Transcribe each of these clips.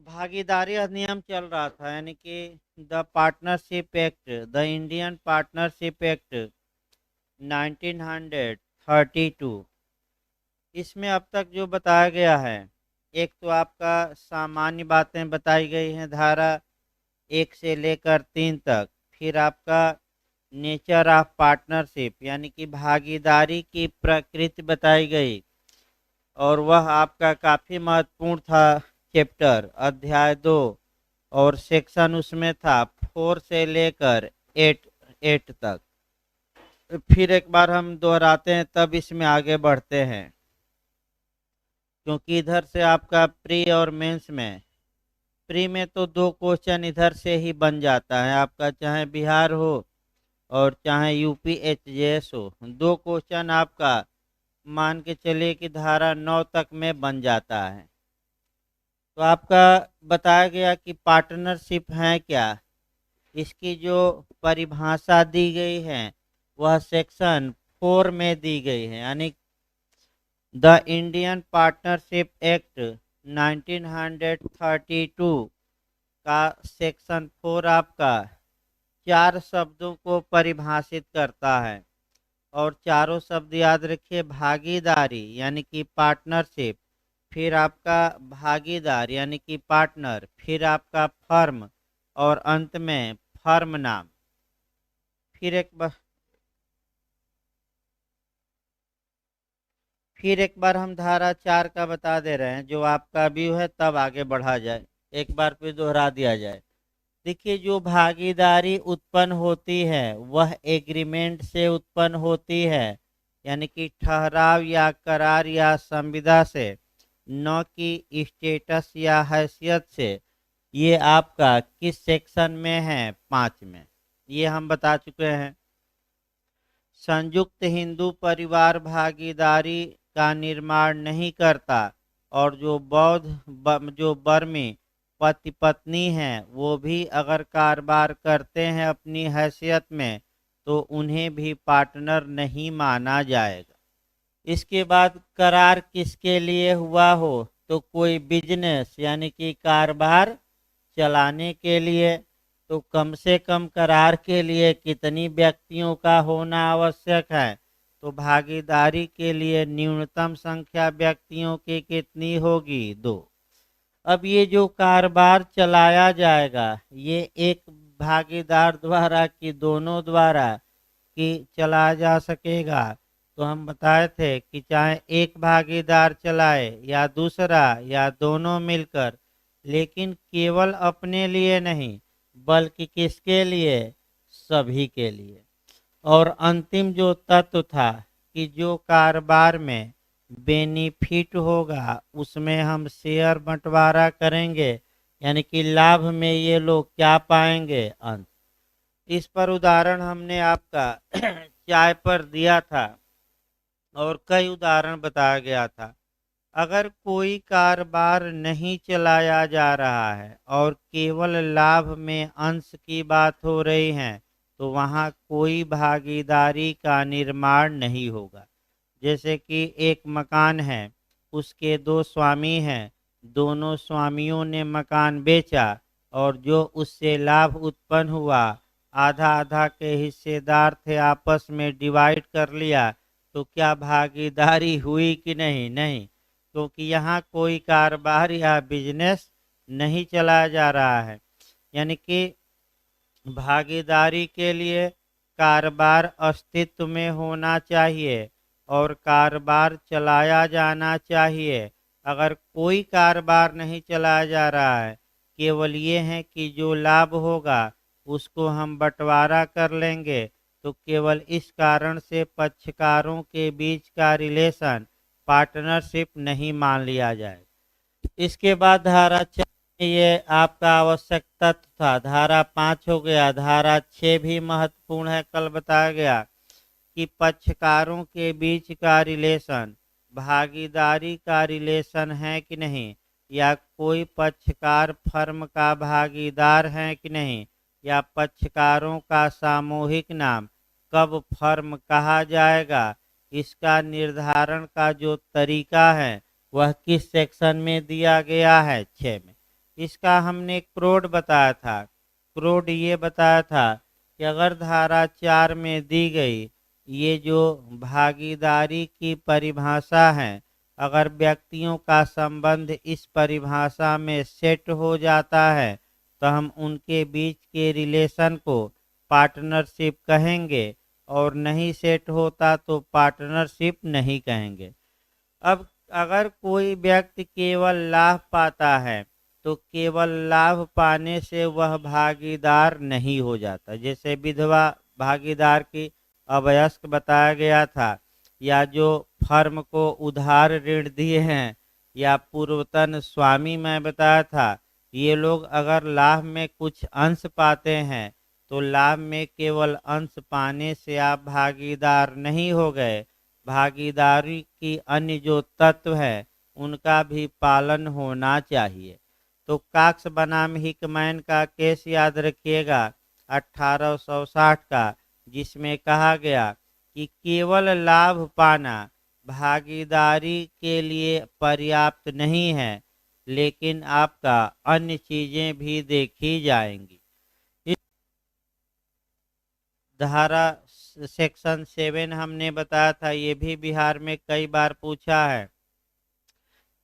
भागीदारी अधिनियम चल रहा था, यानी कि the partnership act, the Indian partnership act 1932। इसमें अब तक जो बताया गया है, एक तो आपका सामान्य बातें बताई गई हैं धारा 1 से लेकर 3 तक। फिर आपका नेचर ऑफ पार्टनरशिप यानी कि भागीदारी की प्रकृति बताई गई, और वह आपका काफ़ी महत्वपूर्ण था। चैप्टर अध्याय 2 और सेक्शन उसमें था 4 से लेकर 8 तक। फिर एक बार हम दोहराते हैं, तब इसमें आगे बढ़ते हैं, क्योंकि इधर से आपका प्री और मेंस में, प्री में तो 2 क्वेश्चन इधर से ही बन जाता है आपका, चाहे बिहार हो और चाहे यूपी एचजेएस हो। 2 क्वेश्चन आपका मान के चलिए कि धारा 9 तक में बन जाता है। तो आपका बताया गया कि पार्टनरशिप है क्या, इसकी जो परिभाषा दी गई है वह सेक्शन 4 में दी गई है, यानी द इंडियन पार्टनरशिप एक्ट 1932 का सेक्शन 4 आपका 4 शब्दों को परिभाषित करता है। और चारों शब्द याद रखिए, भागीदारी यानी कि पार्टनरशिप, फिर आपका भागीदार यानी कि पार्टनर, फिर आपका फर्म, और अंत में फर्म नाम। फिर एक बार हम धारा 4 का बता दे रहे हैं, जो आपका व्यू है, तब आगे बढ़ा जाए। एक बार फिर दोहरा दिया जाए। देखिए, जो भागीदारी उत्पन्न होती है वह एग्रीमेंट से उत्पन्न होती है, यानी कि ठहराव या करार या संविदा से, न कि स्टेटस या हैसियत से। ये आपका किस सेक्शन में है? 5 में। ये हम बता चुके हैं। संयुक्त हिंदू परिवार भागीदारी का निर्माण नहीं करता, और जो बर्मी पति पत्नी हैं वो भी अगर कारोबार करते हैं अपनी हैसियत में, तो उन्हें भी पार्टनर नहीं माना जाएगा। इसके बाद करार किसके लिए हुआ हो, तो कोई बिजनेस यानी कि कारोबार चलाने के लिए। तो कम से कम करार के लिए कितनी व्यक्तियों का होना आवश्यक है, तो भागीदारी के लिए न्यूनतम संख्या व्यक्तियों की कितनी होगी? 2। अब ये जो कारोबार चलाया जाएगा, ये एक भागीदार द्वारा कि दोनों द्वारा कि चलाया जा सकेगा? तो हम बताए थे कि चाहे एक भागीदार चलाए या दूसरा या दोनों मिलकर, लेकिन केवल अपने लिए नहीं, बल्कि किसके लिए? सभी के लिए। और अंतिम जो तत्व था कि जो कारोबार में बेनिफिट होगा उसमें हम शेयर बंटवारा करेंगे, यानी कि लाभ में ये लोग क्या पाएंगे? अंत। इस पर उदाहरण हमने आपका चाय पर दिया था, और कई उदाहरण बताया गया था। अगर कोई कारोबार नहीं चलाया जा रहा है और केवल लाभ में अंश की बात हो रही है, तो वहाँ कोई भागीदारी का निर्माण नहीं होगा। जैसे कि एक मकान है, उसके 2 स्वामी हैं, दोनों स्वामियों ने मकान बेचा, और जो उससे लाभ उत्पन्न हुआ आधा आधा के हिस्सेदार थे, आपस में डिवाइड कर लिया। तो क्या भागीदारी हुई कि नहीं? नहीं, क्योंकि यहाँ कोई कारोबार या बिजनेस नहीं चलाया जा रहा है। यानी कि भागीदारी के लिए कारोबार अस्तित्व में होना चाहिए और कारोबार चलाया जाना चाहिए। अगर कोई कारोबार नहीं चलाया जा रहा है, केवल ये है कि जो लाभ होगा उसको हम बंटवारा कर लेंगे, तो केवल इस कारण से पक्षकारों के बीच का रिलेशन पार्टनरशिप नहीं मान लिया जाए। इसके बाद धारा 4 में ये आपका आवश्यक तत्व था। धारा 5 हो गया। धारा 6 भी महत्वपूर्ण है, कल बताया गया कि पक्षकारों के बीच का रिलेशन भागीदारी का रिलेशन है कि नहीं, या कोई पक्षकार फर्म का भागीदार है कि नहीं, या पक्षकारों का सामूहिक नाम कब फर्म कहा जाएगा, इसका निर्धारण का जो तरीका है वह किस सेक्शन में दिया गया है? 6 में। इसका हमने क्रोड बताया था। क्रोड ये बताया था कि अगर धारा 4 में दी गई ये जो भागीदारी की परिभाषा है, अगर व्यक्तियों का संबंध इस परिभाषा में सेट हो जाता है तो हम उनके बीच के रिलेशन को पार्टनरशिप कहेंगे, और नहीं सेट होता तो पार्टनरशिप नहीं कहेंगे। अब अगर कोई व्यक्ति केवल लाभ पाता है तो केवल लाभ पाने से वह भागीदार नहीं हो जाता। जैसे विधवा भागीदार की अवयस्क बताया गया था, या जो फर्म को उधार ऋण दिए हैं, या पूर्वतन स्वामी मैं बताया था, ये लोग अगर लाभ में कुछ अंश पाते हैं तो लाभ में केवल अंश पाने से आप भागीदार नहीं हो गए, भागीदारी की अन्य जो तत्व है उनका भी पालन होना चाहिए। तो काक्स बनाम हिकमैन का केस याद रखिएगा 1860 का, जिसमें कहा गया कि केवल लाभ पाना भागीदारी के लिए पर्याप्त नहीं है, लेकिन आपका अन्य चीजें भी देखी जाएंगी। इस धारा सेक्शन 7 हमने बताया था, ये भी बिहार में कई बार पूछा है।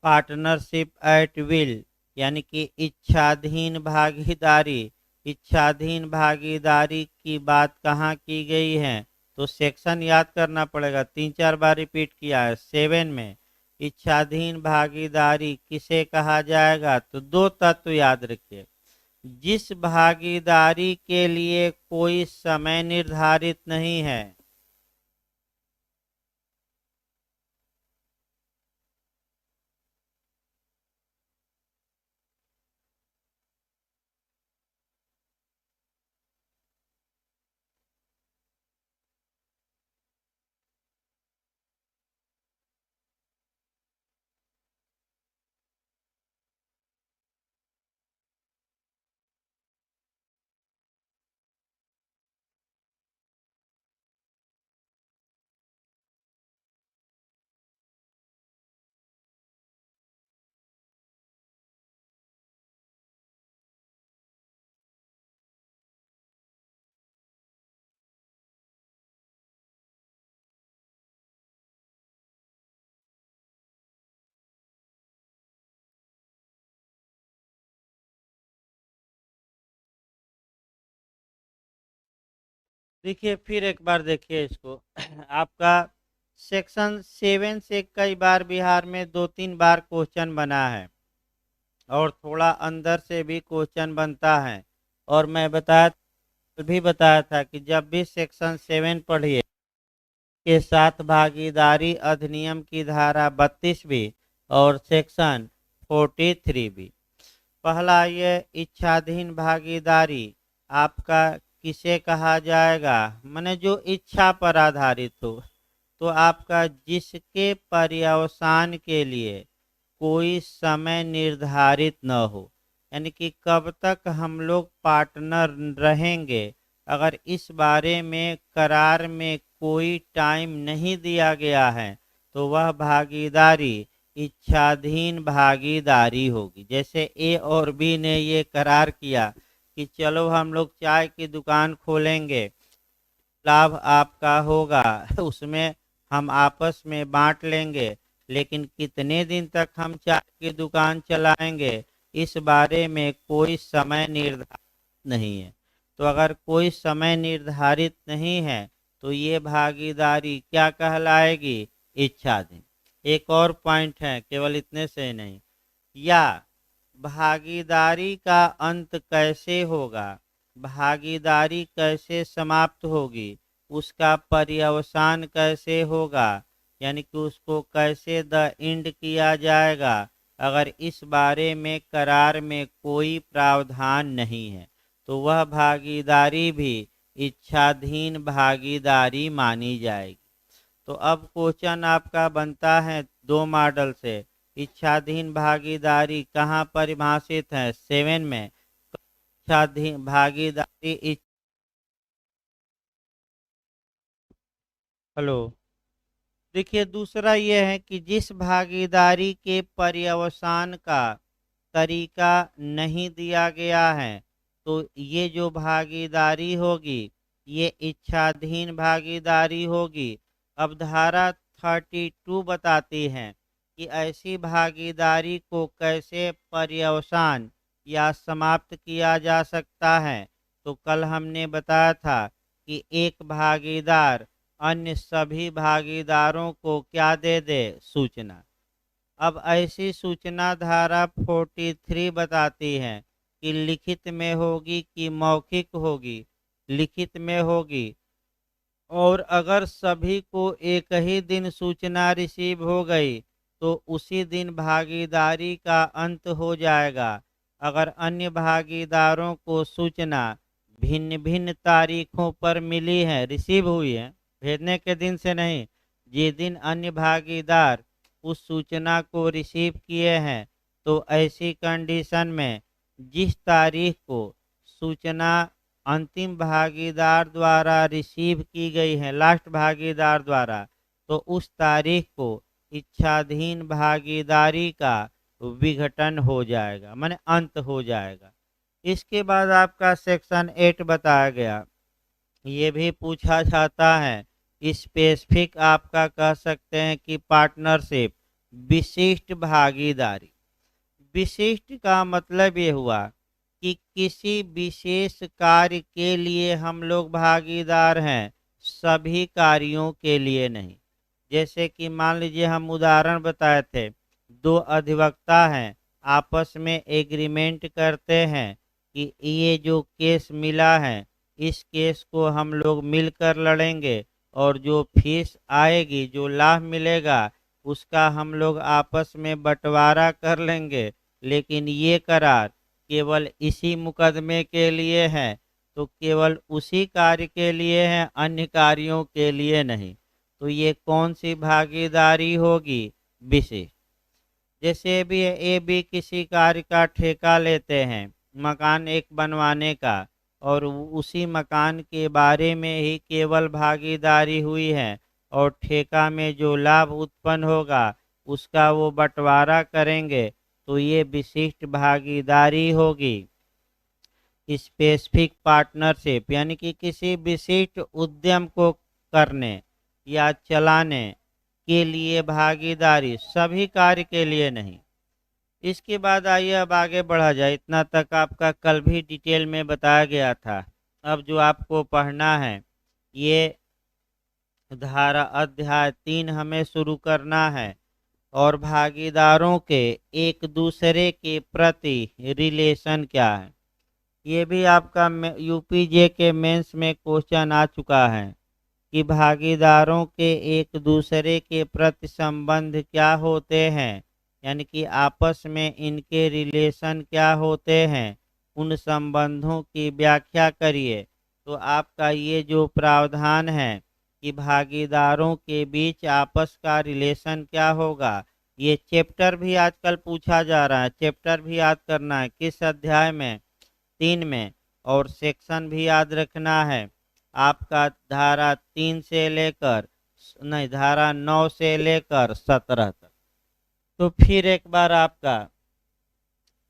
पार्टनरशिप एट विल यानी कि इच्छाधीन भागीदारी, इच्छाधीन भागीदारी की बात कहाँ की गई है, तो सेक्शन याद करना पड़ेगा, 3-4 बार रिपीट किया है 7 में। इच्छाधीन भागीदारी किसे कहा जाएगा, तो दो तत्व याद रखिए। जिस भागीदारी के लिए कोई समय निर्धारित नहीं है, देखिए फिर एक बार देखिए इसको आपका सेक्शन 7 से कई बार बिहार में 2-3 बार क्वेश्चन बना है, और थोड़ा अंदर से भी क्वेश्चन बनता है। और मैं बताया था कि जब भी सेक्शन 7 पढ़िए के साथ भागीदारी अधिनियम की धारा 32 भी और सेक्शन 43 भी। पहला ये इच्छाधीन भागीदारी आपका किसे कहा जाएगा, माने जो इच्छा पर आधारित हो, तो आपका जिसके पर्यवसान के लिए कोई समय निर्धारित न हो, यानी कि कब तक हम लोग पार्टनर रहेंगे, अगर इस बारे में करार में कोई टाइम नहीं दिया गया है तो वह भागीदारी इच्छाधीन भागीदारी होगी। जैसे ए और बी ने ये करार किया कि चलो हम लोग चाय की दुकान खोलेंगे, लाभ आपका होगा उसमें हम आपस में बांट लेंगे, लेकिन कितने दिन तक हम चाय की दुकान चलाएंगे इस बारे में कोई समय निर्धारित नहीं है। तो अगर कोई समय निर्धारित नहीं है तो ये भागीदारी क्या कहलाएगी, इच्छाधीन। एक और पॉइंट है, केवल इतने से नहीं, या भागीदारी का अंत कैसे होगा, भागीदारी कैसे समाप्त होगी, उसका पर्यवसान कैसे होगा, यानी कि उसको कैसे द एंड किया जाएगा, अगर इस बारे में करार में कोई प्रावधान नहीं है तो वह भागीदारी भी इच्छाधीन भागीदारी मानी जाएगी। तो अब क्वेश्चन आपका बनता है दो मॉडल से। इच्छाधीन भागीदारी कहाँ परिभाषित है, 7 में। इच्छाधीन भागीदारी हेलो, देखिए दूसरा ये है कि जिस भागीदारी के पर्यवसान का तरीका नहीं दिया गया है, तो ये जो भागीदारी होगी ये इच्छाधीन भागीदारी होगी। अब धारा 32 बताती है कि ऐसी भागीदारी को कैसे पर्यवसान या समाप्त किया जा सकता है। तो कल हमने बताया था कि एक भागीदार अन्य सभी भागीदारों को क्या दे दे, सूचना। अब ऐसी सूचना धारा 43 बताती है कि लिखित में होगी कि मौखिक होगी। लिखित में होगी, और अगर सभी को एक ही दिन सूचना रिसीव हो गई तो उसी दिन भागीदारी का अंत हो जाएगा। अगर अन्य भागीदारों को सूचना भिन्न भिन्न तारीखों पर मिली है, रिसीव हुई है, भेजने के दिन से नहीं, जिस दिन अन्य भागीदार उस सूचना को रिसीव किए हैं, तो ऐसी कंडीशन में जिस तारीख को सूचना अंतिम भागीदार द्वारा रिसीव की गई है, लास्ट भागीदार द्वारा, तो उस तारीख को इच्छाधीन भागीदारी का विघटन हो जाएगा, माने अंत हो जाएगा। इसके बाद आपका सेक्शन 8 बताया गया। ये भी पूछा जाता है, स्पेसिफिक आपका कह सकते हैं कि पार्टनरशिप, विशिष्ट भागीदारी। विशिष्ट का मतलब ये हुआ कि किसी विशेष कार्य के लिए हम लोग भागीदार हैं, सभी कार्यों के लिए नहीं। जैसे कि मान लीजिए हम उदाहरण बताए थे, दो अधिवक्ता हैं, आपस में एग्रीमेंट करते हैं कि ये जो केस मिला है इस केस को हम लोग मिलकर लड़ेंगे, और जो फीस आएगी, जो लाभ मिलेगा, उसका हम लोग आपस में बंटवारा कर लेंगे। लेकिन ये करार केवल इसी मुकदमे के लिए है, तो केवल उसी कार्य के लिए है, अन्य कार्यों के लिए नहीं। तो ये कौन सी भागीदारी होगी, विशिष्ट। जैसे भी ए बी किसी कार्य का ठेका लेते हैं, मकान एक बनवाने का, और उसी मकान के बारे में ही केवल भागीदारी हुई है, और ठेका में जो लाभ उत्पन्न होगा उसका वो बंटवारा करेंगे, तो ये विशिष्ट भागीदारी होगी। स्पेसिफिक पार्टनरशिप यानी कि किसी विशिष्ट उद्यम को करने या चलाने के लिए भागीदारी, सभी कार्य के लिए नहीं। इसके बाद आइए अब आगे बढ़ा जाए। इतना तक आपका कल भी डिटेल में बताया गया था। अब जो आपको पढ़ना है, ये धारा अध्याय 3 हमें शुरू करना है, और भागीदारों के एक दूसरे के प्रति रिलेशन क्या है। ये भी आपका यूपीजे के मेंस में क्वेश्चन आ चुका है कि भागीदारों के एक दूसरे के प्रति संबंध क्या होते हैं, यानी कि आपस में इनके रिलेशन क्या होते हैं, उन संबंधों की व्याख्या करिए। तो आपका ये जो प्रावधान है कि भागीदारों के बीच आपस का रिलेशन क्या होगा, ये चैप्टर भी आजकल पूछा जा रहा है। चैप्टर भी याद करना है, किस अध्याय में, 3 में, और सेक्शन भी याद रखना है आपका धारा 3 से लेकर, नहीं, धारा 9 से लेकर 17 तक। तो फिर एक बार आपका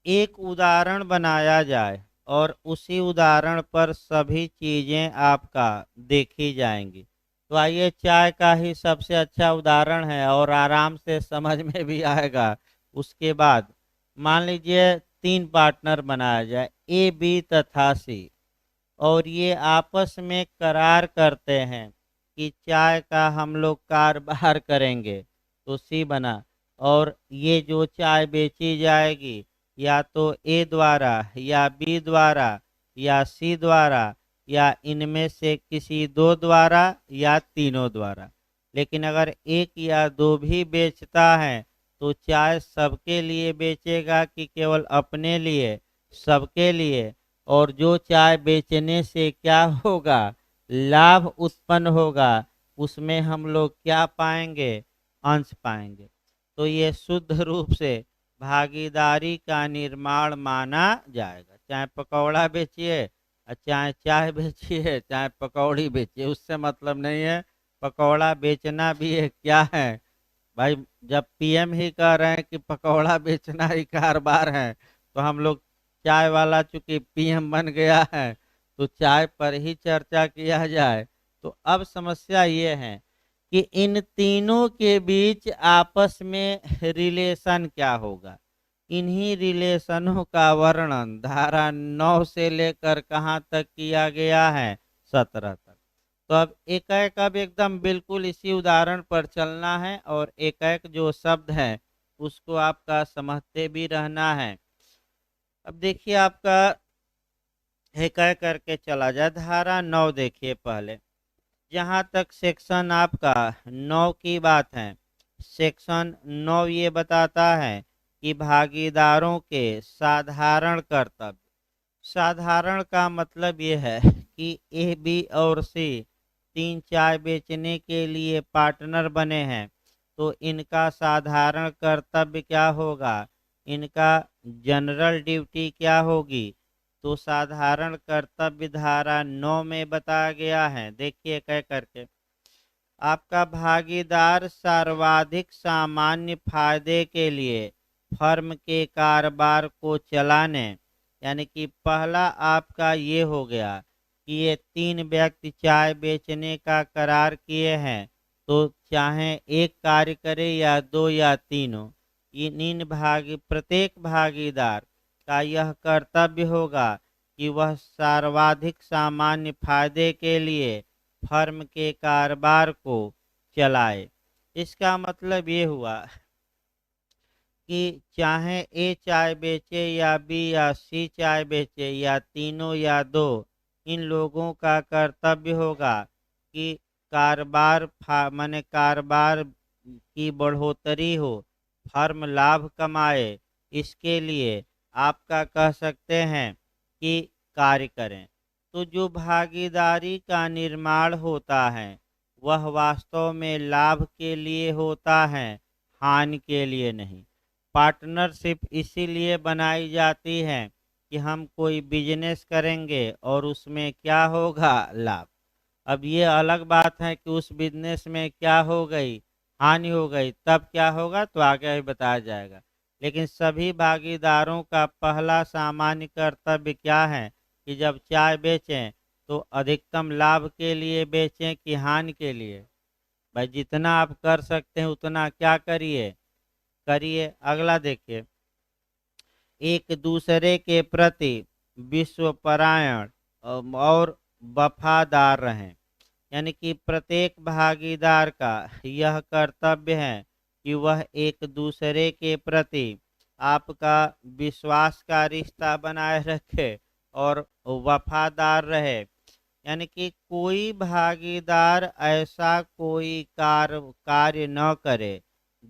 एक उदाहरण बनाया जाए और उसी उदाहरण पर सभी चीजें आपका देखी जाएंगी। तो आइए, चाय का ही सबसे अच्छा उदाहरण है और आराम से समझ में भी आएगा। उसके बाद मान लीजिए 3 पार्टनर बनाया जाए, ए बी तथा सी, और ये आपस में करार करते हैं कि चाय का हम लोग कारोबार करेंगे। तो सी बना, और ये जो चाय बेची जाएगी या तो ए द्वारा या बी द्वारा या सी द्वारा या इनमें से किसी 2 द्वारा या तीनों द्वारा। लेकिन अगर एक या 2 भी बेचता है तो चाय सबके लिए बेचेगा कि केवल अपने लिए, सबके लिए। और जो चाय बेचने से क्या होगा, लाभ उत्पन्न होगा, उसमें हम लोग क्या पाएंगे, अंश पाएंगे। तो ये शुद्ध रूप से भागीदारी का निर्माण माना जाएगा। चाहे पकौड़ा बेचिए, चाहे चाय बेचिए, चाहे पकौड़ी बेचिए, उससे मतलब नहीं है। पकौड़ा बेचना भी एक क्या है भाई, जब पीएम ही कह रहे हैं कि पकौड़ा बेचना ही कारोबार है, तो हम लोग चाय वाला चूंकि पीएम बन गया है तो चाय पर ही चर्चा किया जाए। तो अब समस्या ये है कि इन तीनों के बीच आपस में रिलेशन क्या होगा। इन्हीं रिलेशनों का वर्णन धारा 9 से लेकर कहाँ तक किया गया है, 17 तक। तो अब एक एक अब एकदम बिल्कुल इसी उदाहरण पर चलना है और एक एक जो शब्द है उसको आपका समझते भी रहना है। अब देखिए आपका एक एक करके चला जाए। धारा 9 देखिए पहले, जहाँ तक सेक्शन आपका 9 की बात है, सेक्शन 9 ये बताता है कि भागीदारों के साधारण कर्तव्य। साधारण का मतलब ये है कि ए बी और सी तीन चाय बेचने के लिए पार्टनर बने हैं, तो इनका साधारण कर्तव्य क्या होगा, इनका जनरल ड्यूटी क्या होगी। तो साधारण कर्तव्य धारा 9 में बताया गया है। देखिए कह करके, आपका भागीदार सर्वाधिक सामान्य फायदे के लिए फर्म के कारोबार को चलाने, यानी कि पहला आपका ये हो गया कि ये तीन व्यक्ति चाय बेचने का करार किए हैं, तो चाहे एक कार्य करे या दो या तीनों, इन प्रत्येक भागीदार का यह कर्तव्य होगा कि वह सर्वाधिक सामान्य फायदे के लिए फर्म के कारोबार को चलाए। इसका मतलब ये हुआ कि चाहे ए चाय बेचे या बी या सी चाय बेचे या तीनों या दो, इन लोगों का कर्तव्य होगा कि कारोबार माने कारोबार की बढ़ोतरी हो, फर्म लाभ कमाए, इसके लिए आपका कह सकते हैं कि कार्य करें। तो जो भागीदारी का निर्माण होता है वह वास्तव में लाभ के लिए होता है, हानि के लिए नहीं। पार्टनरशिप इसीलिए बनाई जाती है कि हम कोई बिजनेस करेंगे और उसमें क्या होगा, लाभ। अब ये अलग बात है कि उस बिजनेस में क्या हो गई, हानि हो गई, तब क्या होगा तो आगे ही बताया जाएगा। लेकिन सभी भागीदारों का पहला सामान्य कर्तव्य क्या है कि जब चाय बेचें तो अधिकतम लाभ के लिए बेचें कि हानि के लिए। भाई जितना आप कर सकते हैं उतना क्या करिए, करिए। अगला देखिए, एक दूसरे के प्रति विश्वपरायण और वफादार रहें। यानी कि प्रत्येक भागीदार का यह कर्तव्य है कि वह एक दूसरे के प्रति आपका विश्वास का रिश्ता बनाए रखे और वफादार रहे। यानी कि कोई भागीदार ऐसा कोई कार्य न करे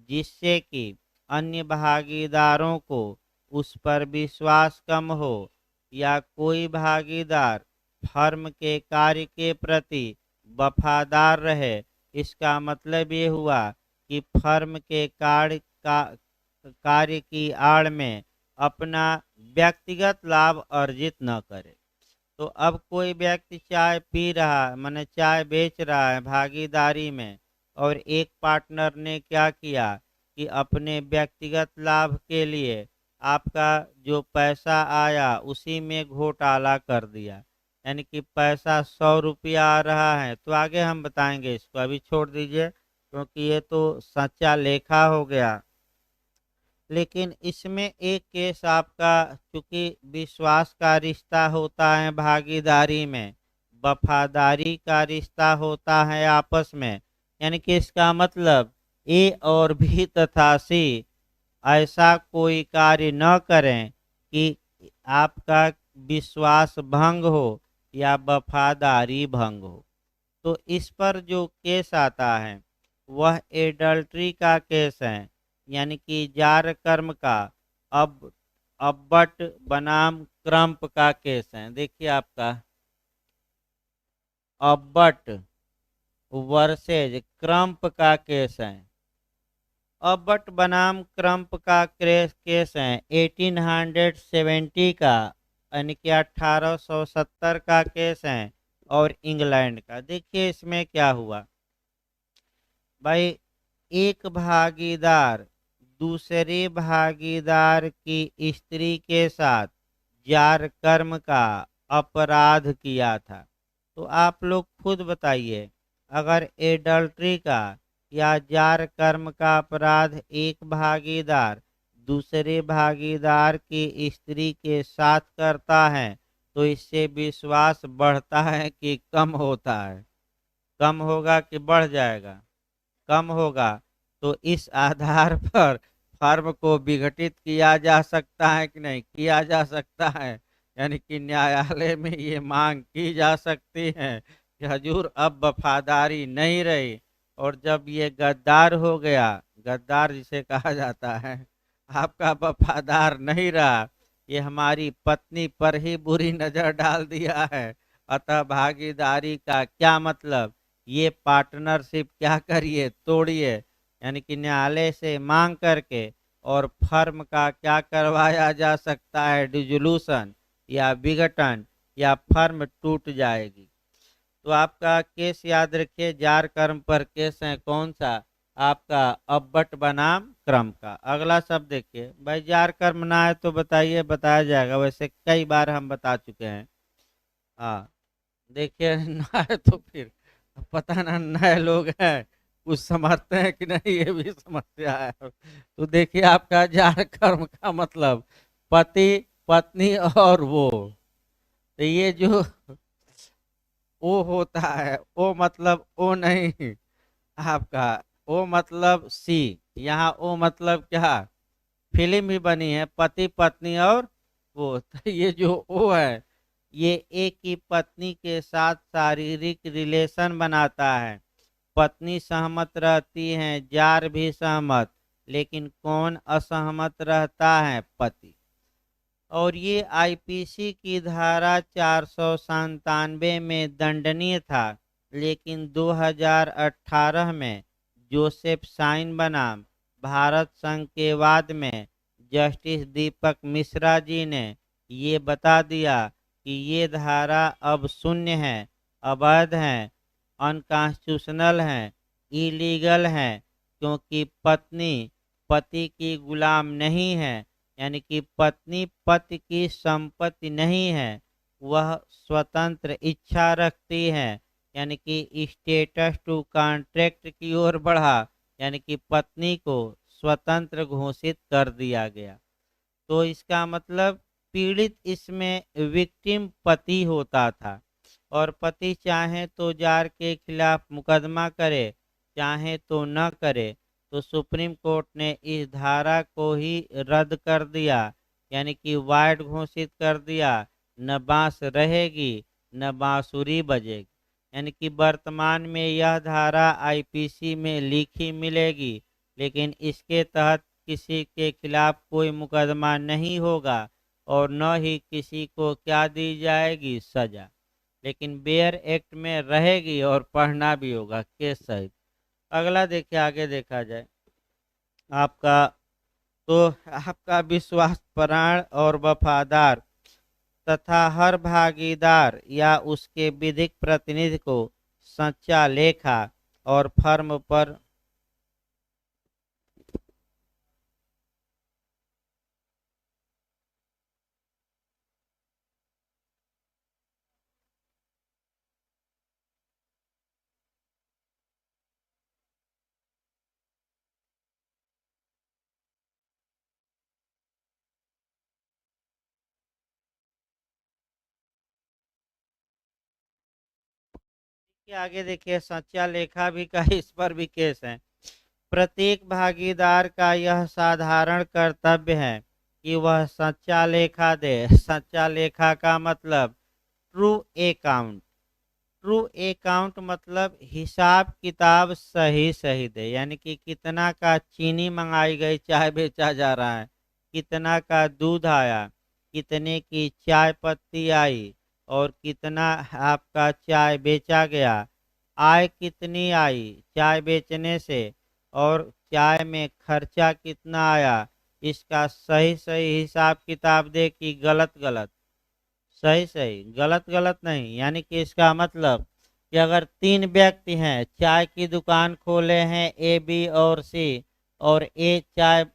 जिससे कि अन्य भागीदारों को उस पर विश्वास कम हो, या कोई भागीदार फर्म के कार्य के प्रति वफादार रहे। इसका मतलब ये हुआ कि फर्म के कार्य की आड़ में अपना व्यक्तिगत लाभ अर्जित न करे। तो अब कोई व्यक्ति चाय पी रहा माने चाय बेच रहा है भागीदारी में, और एक पार्टनर ने क्या किया कि अपने व्यक्तिगत लाभ के लिए आपका जो पैसा आया उसी में घोटाला कर दिया। यानी कि पैसा 100 रुपया आ रहा है, तो आगे हम बताएंगे, इसको अभी छोड़ दीजिए क्योंकि ये तो सच्चा लेखा हो गया। लेकिन इसमें एक केस आपका, चूंकि विश्वास का रिश्ता होता है भागीदारी में, वफादारी का रिश्ता होता है आपस में, यानी कि इसका मतलब ए और बी तथा सी ऐसा कोई कार्य न करें कि आपका विश्वास भंग हो या वफादारी भंग हो। तो इस पर जो केस आता है वह एडल्ट्री का केस है, यानी कि जार कर्म का अब अब्बट बनाम क्रम्प का केस है। देखिए आपका अब्बट वर्सेज क्रम्प का केस है। अब्बट बनाम क्रम्प का केस है 1870 का, यानी कि 1870 का केस है और इंग्लैंड का। देखिए इसमें क्या हुआ भाई, एक भागीदार दूसरे भागीदार की स्त्री के साथ जार कर्म का अपराध किया था। तो आप लोग खुद बताइए, अगर एडल्ट्री का या जार कर्म का अपराध एक भागीदार दूसरे भागीदार की स्त्री के साथ करता है तो इससे विश्वास बढ़ता है कि कम होता है? कम होगा कि बढ़ जाएगा? कम होगा। तो इस आधार पर फर्म को विघटित किया जा सकता है कि नहीं किया जा सकता है? यानी कि न्यायालय में ये मांग की जा सकती है कि हजूर अब वफादारी नहीं रही, और जब ये गद्दार हो गया, गद्दार जिसे कहा जाता है, आपका वफादार नहीं रहा, ये हमारी पत्नी पर ही बुरी नजर डाल दिया है, अतः भागीदारी का क्या मतलब, ये पार्टनरशिप क्या करिए, तोड़िए। यानी कि न्यायालय से मांग करके और फर्म का क्या करवाया जा सकता है, डिसोल्यूशन या विघटन, या फर्म टूट जाएगी। तो आपका केस याद रखिए, जार कर्म पर केस है कौन सा, आपका अब्बट बनाम क्रम का। अगला शब्द देखिए भाई, जार कर्म ना है तो बताइए, बताया जाएगा, वैसे कई बार हम बता चुके हैं। हाँ, देखिए ना है तो फिर पता ना नए लोग हैं, कुछ समझते हैं कि नहीं, ये भी समस्या है। तो देखिए आपका जार कर्म का मतलब पति पत्नी और वो, तो ये जो ओ होता है, ओ मतलब ओ नहीं, आपका ओ मतलब सी, यहाँ ओ मतलब क्या, फिल्म भी बनी है पति पत्नी और वो, तो ये जो ओ है ये एक ही पत्नी के साथ शारीरिक रिलेशन बनाता है। पत्नी सहमत रहती है, जार भी सहमत, लेकिन कौन असहमत रहता है, पति। और ये आईपीसी की धारा 497 में दंडनीय था, लेकिन 2018 में जोसेफ साइन बनाम भारत संघ के वाद में जस्टिस दीपक मिश्रा जी ने ये बता दिया कि ये धारा अब शून्य है, अवैध है, अनकॉन्स्टिट्यूशनल है, इलीगल है, क्योंकि पत्नी पति की गुलाम नहीं है। यानी कि पत्नी पति की संपत्ति नहीं है, वह स्वतंत्र इच्छा रखती है। यानी कि स्टेटस टू कॉन्ट्रैक्ट की ओर बढ़ा, यानी कि पत्नी को स्वतंत्र घोषित कर दिया गया। तो इसका मतलब पीड़ित इसमें विक्टिम पति होता था, और पति चाहे तो जार के खिलाफ मुकदमा करे, चाहे तो न करे। तो सुप्रीम कोर्ट ने इस धारा को ही रद्द कर दिया, यानी कि वाइड घोषित कर दिया, न बांस रहेगी न बांसुरी बजेगी। यानी कि वर्तमान में यह धारा आईपीसी में लिखी मिलेगी, लेकिन इसके तहत किसी के खिलाफ कोई मुकदमा नहीं होगा और न ही किसी को क्या दी जाएगी, सजा, लेकिन बेयर एक्ट में रहेगी और पढ़ना भी होगा केस सहित। अगला देखिए, आगे देखा जाए आपका, तो आपका विश्वास प्राण और वफादार तथा हर भागीदार या उसके विधिक प्रतिनिधि को सच्चा लेखा और फर्म पर आगे देखिए, सच्चा लेखा भी का इस पर भी केस है। प्रत्येक भागीदार का यह साधारण कर्तव्य है कि वह सच्चा लेखा दे। सच्चा लेखा का मतलब ट्रू अकाउंट। ट्रू अकाउंट मतलब हिसाब किताब सही सही दे, यानी कि कितना का चीनी मंगाई गई, चाय बेचा जा रहा है, कितना का दूध आया, कितने की चाय पत्ती आई, और कितना आपका चाय बेचा गया, आय कितनी आई चाय बेचने से, और चाय में खर्चा कितना आया, इसका सही सही हिसाब किताब दे कि गलत गलत, सही सही, गलत गलत नहीं। यानी कि इसका मतलब कि अगर तीन व्यक्ति हैं, चाय की दुकान खोले हैं, ए बी और सी, और ए चाय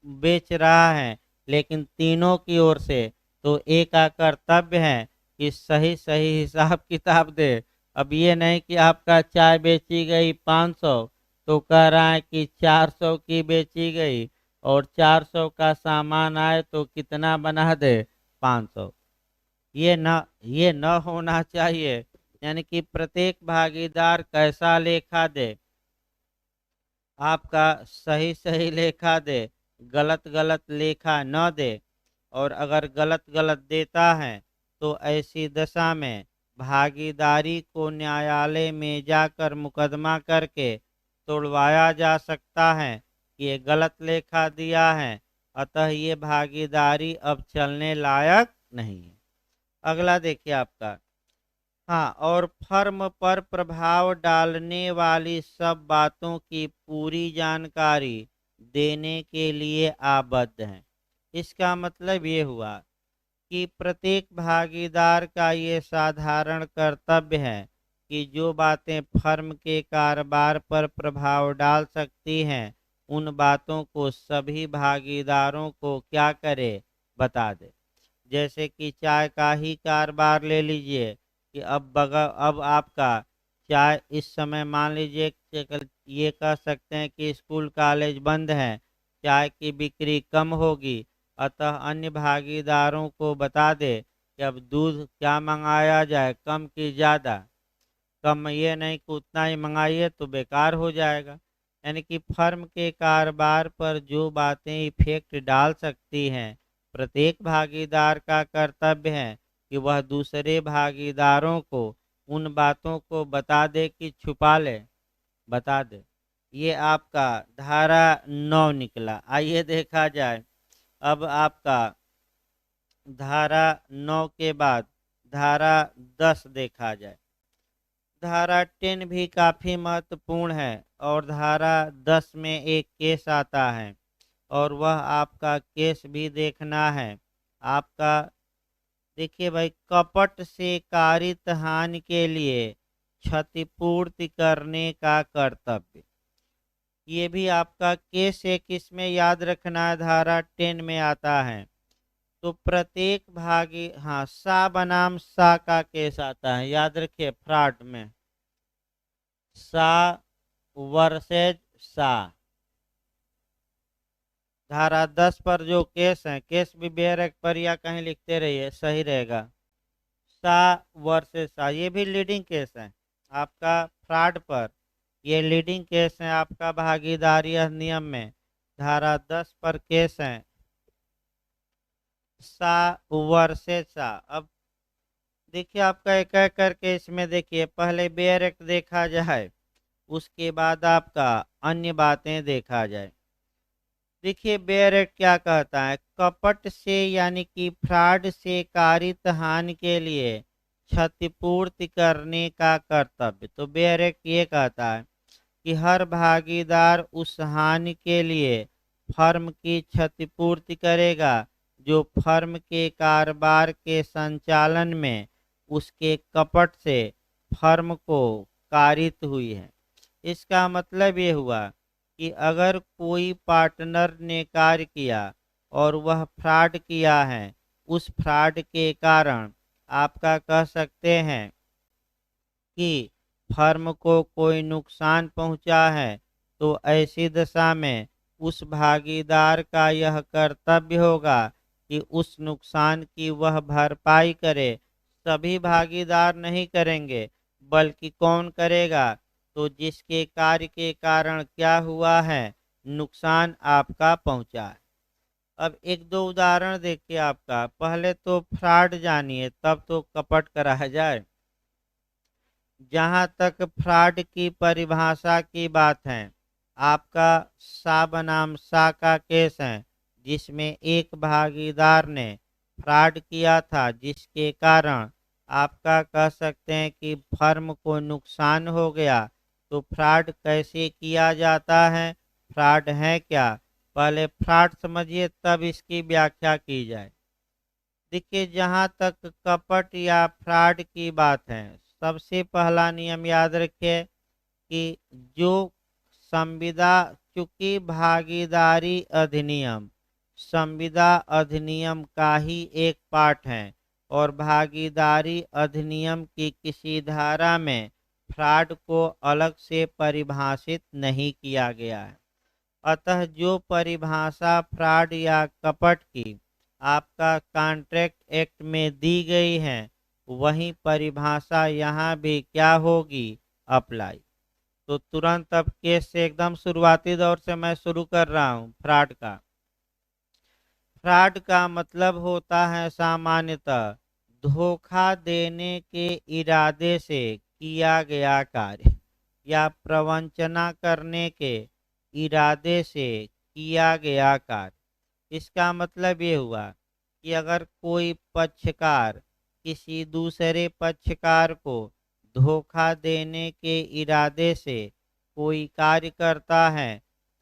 बेच रहा है, लेकिन तीनों की ओर से तो एक का कर्तव्य है कि सही सही हिसाब किताब दे। अब ये नहीं कि आपका चाय बेची गई 500, तो कह रहा है कि 400 की बेची गई और 400 का सामान आए तो कितना बना दे, 500। ये न होना चाहिए। यानी कि प्रत्येक भागीदार कैसा लेखा दे, आपका सही सही लेखा दे, गलत गलत लेखा न दे। और अगर गलत गलत देता है तो ऐसी दशा में भागीदारी को न्यायालय में जाकर मुकदमा करके तोड़वाया जा सकता है कि ये गलत लेखा दिया है, अतः ये भागीदारी अब चलने लायक नहीं है। अगला देखिए आपका, हाँ, और फर्म पर प्रभाव डालने वाली सब बातों की पूरी जानकारी देने के लिए आबद्ध हैं। इसका मतलब ये हुआ कि प्रत्येक भागीदार का ये साधारण कर्तव्य है कि जो बातें फर्म के कारोबार पर प्रभाव डाल सकती हैं, उन बातों को सभी भागीदारों को क्या करे, बता दे। जैसे कि चाय का ही कारोबार ले लीजिए कि अब आपका चाय इस समय मान लीजिए कि ये कह सकते हैं कि स्कूल कॉलेज बंद हैं, चाय की बिक्री कम होगी, अतः अन्य भागीदारों को बता दे कि अब दूध क्या मंगाया जाए, कम की ज़्यादा। कम ये नहीं कि उतना ही मंगाइए तो बेकार हो जाएगा। यानी कि फर्म के कारोबार पर जो बातें इफेक्ट डाल सकती हैं, प्रत्येक भागीदार का कर्तव्य है कि वह दूसरे भागीदारों को उन बातों को बता दे कि छुपा ले, बता दे। ये आपका धारा 9 निकला। आइए देखा जाए अब आपका धारा 9 के बाद धारा 10 देखा जाए। धारा 10 भी काफ़ी महत्वपूर्ण है और धारा 10 में एक केस आता है और वह आपका केस भी देखना है आपका। देखिए भाई, कपट से कारित हानि के लिए क्षतिपूर्ति करने का कर्तव्य, ये भी आपका केस एक इसमें याद रखना है, धारा 10 में आता है। तो प्रत्येक भागी, हाँ, सा बनाम सा का केस आता है, याद रखिए फ्रॉड में सा वर्सेज सा। धारा 10 पर जो केस है, केस भी बेयर एक्ट पर या कहीं लिखते रहिए, सही रहेगा। सा वर्सेज सा, ये भी लीडिंग केस है आपका फ्रॉड पर। ये लीडिंग केस है आपका भागीदारी अधिनियम में, धारा 10 पर केस है सा वर्सेज सा। अब देखिए आपका एक एक करके इसमें देखिए, पहले बेयर एक्ट देखा जाए, उसके बाद आपका अन्य बातें देखा जाए। देखिए बेयर एक्ट क्या कहता है, कपट से यानी कि फ्रॉड से कारित हानि के लिए क्षतिपूर्ति करने का कर्तव्य। तो बेयर एक्ट ये कहता है कि हर भागीदार उस हानि के लिए फर्म की क्षतिपूर्ति करेगा जो फर्म के कारोबार के संचालन में उसके कपट से फर्म को कारित हुई है। इसका मतलब ये हुआ कि अगर कोई पार्टनर ने कार्य किया और वह फ्रॉड किया है, उस फ्रॉड के कारण आपका कह सकते हैं कि फर्म को कोई नुकसान पहुंचा है, तो ऐसी दशा में उस भागीदार का यह कर्तव्य होगा कि उस नुकसान की वह भरपाई करे। सभी भागीदार नहीं करेंगे, बल्कि कौन करेगा, तो जिसके कार्य के कारण क्या हुआ है, नुकसान आपका पहुंचा है। अब एक दो उदाहरण देखिए आपका, पहले तो फ्रॉड जानिए तब तो कपट कराया जाए। जहां तक फ्रॉड की परिभाषा की बात है, आपका सा बनाम सा का केस है, जिसमें एक भागीदार ने फ्रॉड किया था जिसके कारण आपका कह सकते हैं कि फर्म को नुकसान हो गया। तो फ्रॉड कैसे किया जाता है, फ्रॉड है क्या, पहले फ्रॉड समझिए तब इसकी व्याख्या की जाए। देखिए जहाँ तक कपट या फ्रॉड की बात है, सबसे पहला नियम याद रखिए कि जो संविदा, चूंकि भागीदारी अधिनियम संविदा अधिनियम का ही एक पार्ट है और भागीदारी अधिनियम की किसी धारा में फ्रॉड को अलग से परिभाषित नहीं किया गया है। अतः जो परिभाषा फ्रॉड या कपट की आपका कॉन्ट्रैक्ट एक्ट में दी गई है वही परिभाषा यहाँ भी क्या होगी, अप्लाई। तो तुरंत अब केस से एकदम शुरुआती दौर से मैं शुरू कर रहा हूँ। फ्रॉड का मतलब होता है सामान्यतः धोखा देने के इरादे से किया गया कार्य या प्रवंचना करने के इरादे से किया गया कार्य। इसका मतलब ये हुआ कि अगर कोई पक्षकार किसी दूसरे पक्षकार को धोखा देने के इरादे से कोई कार्य करता है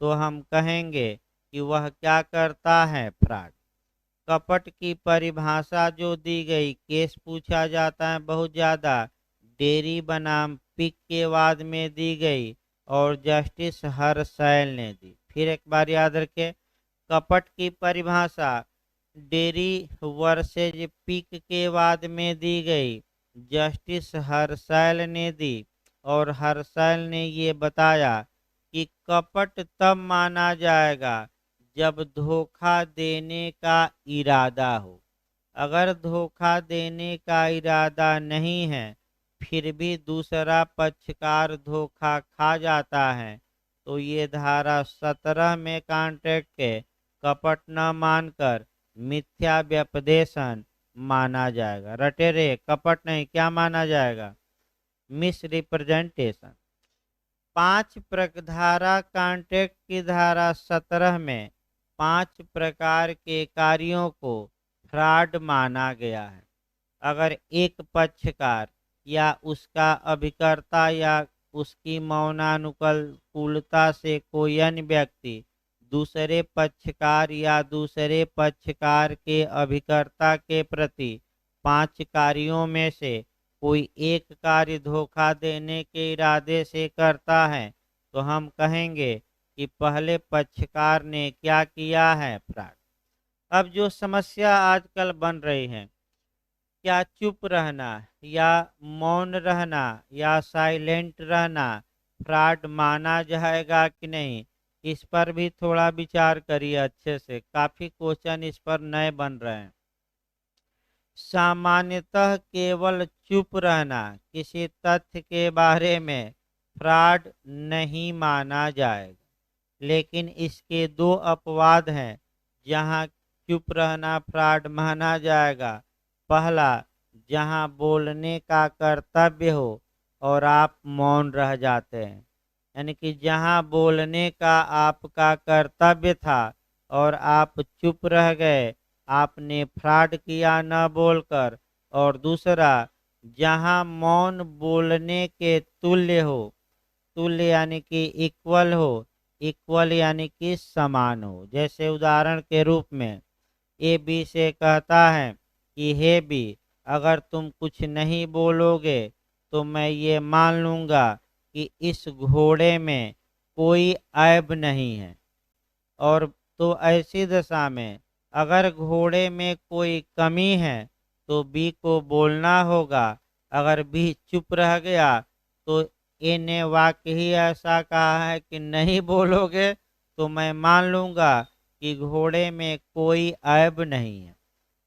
तो हम कहेंगे कि वह क्या करता है, फ्रॉड। कपट की परिभाषा जो दी गई, केस पूछा जाता है बहुत ज़्यादा, डेरी बनाम पिक के वाद में दी गई और जस्टिस हरसैल ने दी। फिर एक बार याद रखें, कपट की परिभाषा डेरी वर्सेज पिक के वाद में दी गई, जस्टिस हरसैल ने दी और हरसैल ने ये बताया कि कपट तब माना जाएगा जब धोखा देने का इरादा हो। अगर धोखा देने का इरादा नहीं है फिर भी दूसरा पक्षकार धोखा खा जाता है तो ये धारा 17 में कॉन्ट्रैक्ट के कपट न मानकर मिथ्या व्यपदेशन माना जाएगा। रटे रे, कपट नहीं, क्या माना जाएगा, मिस रिप्रेजेंटेशन। 5 धारा कॉन्ट्रैक्ट की धारा 17 में 5 प्रकार के कार्यों को फ्रॉड माना गया है। अगर एक पक्षकार या उसका अभिकर्ता या उसकी मौनानुकूलता से कोई अन्य व्यक्ति दूसरे पक्षकार या दूसरे पक्षकार के अभिकर्ता के प्रति 5 कार्यों में से कोई एक कार्य धोखा देने के इरादे से करता है तो हम कहेंगे कि पहले पक्षकार ने क्या किया है, फ्रॉड। अब जो समस्या आजकल बन रही है, क्या चुप रहना या मौन रहना या साइलेंट रहना फ्रॉड माना जाएगा कि नहीं, इस पर भी थोड़ा विचार करिए अच्छे से। काफी क्वेश्चन इस पर नए बन रहे हैं। सामान्यतः केवल चुप रहना किसी तथ्य के बारे में फ्रॉड नहीं माना जाएगा, लेकिन इसके 2 अपवाद हैं जहां चुप रहना फ्रॉड माना जाएगा। पहला, जहां बोलने का कर्तव्य हो और आप मौन रह जाते हैं, यानी कि जहां बोलने का आपका कर्तव्य था और आप चुप रह गए, आपने फ्रॉड किया न बोलकर। और दूसरा, जहां मौन बोलने के तुल्य हो, तुल्य यानी कि इक्वल हो, इक्वल यानी कि समान हो। जैसे उदाहरण के रूप में ए बी से कहता है कि हे बी, अगर तुम कुछ नहीं बोलोगे तो मैं ये मान लूँगा कि इस घोड़े में कोई ऐब नहीं है। और तो ऐसी दशा में अगर घोड़े में कोई कमी है तो बी को बोलना होगा। अगर बी चुप रह गया तो ए ने वाकई ऐसा कहा है कि नहीं बोलोगे तो मैं मान लूँगा कि घोड़े में कोई ऐब नहीं है।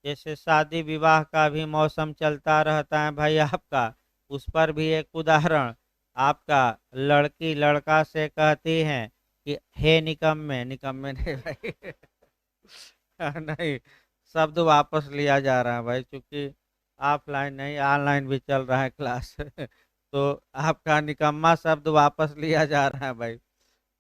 जैसे शादी विवाह का भी मौसम चलता रहता है भाई आपका, उस पर भी एक उदाहरण, आपका लड़की लड़का से कहती हैं कि हे निकम्मे, निकम्मे नहीं भाई नहीं, शब्द वापस लिया जा रहा है भाई, क्योंकि ऑफलाइन नहीं ऑनलाइन भी चल रहा है क्लास तो आपका निकम्मा शब्द वापस लिया जा रहा है भाई।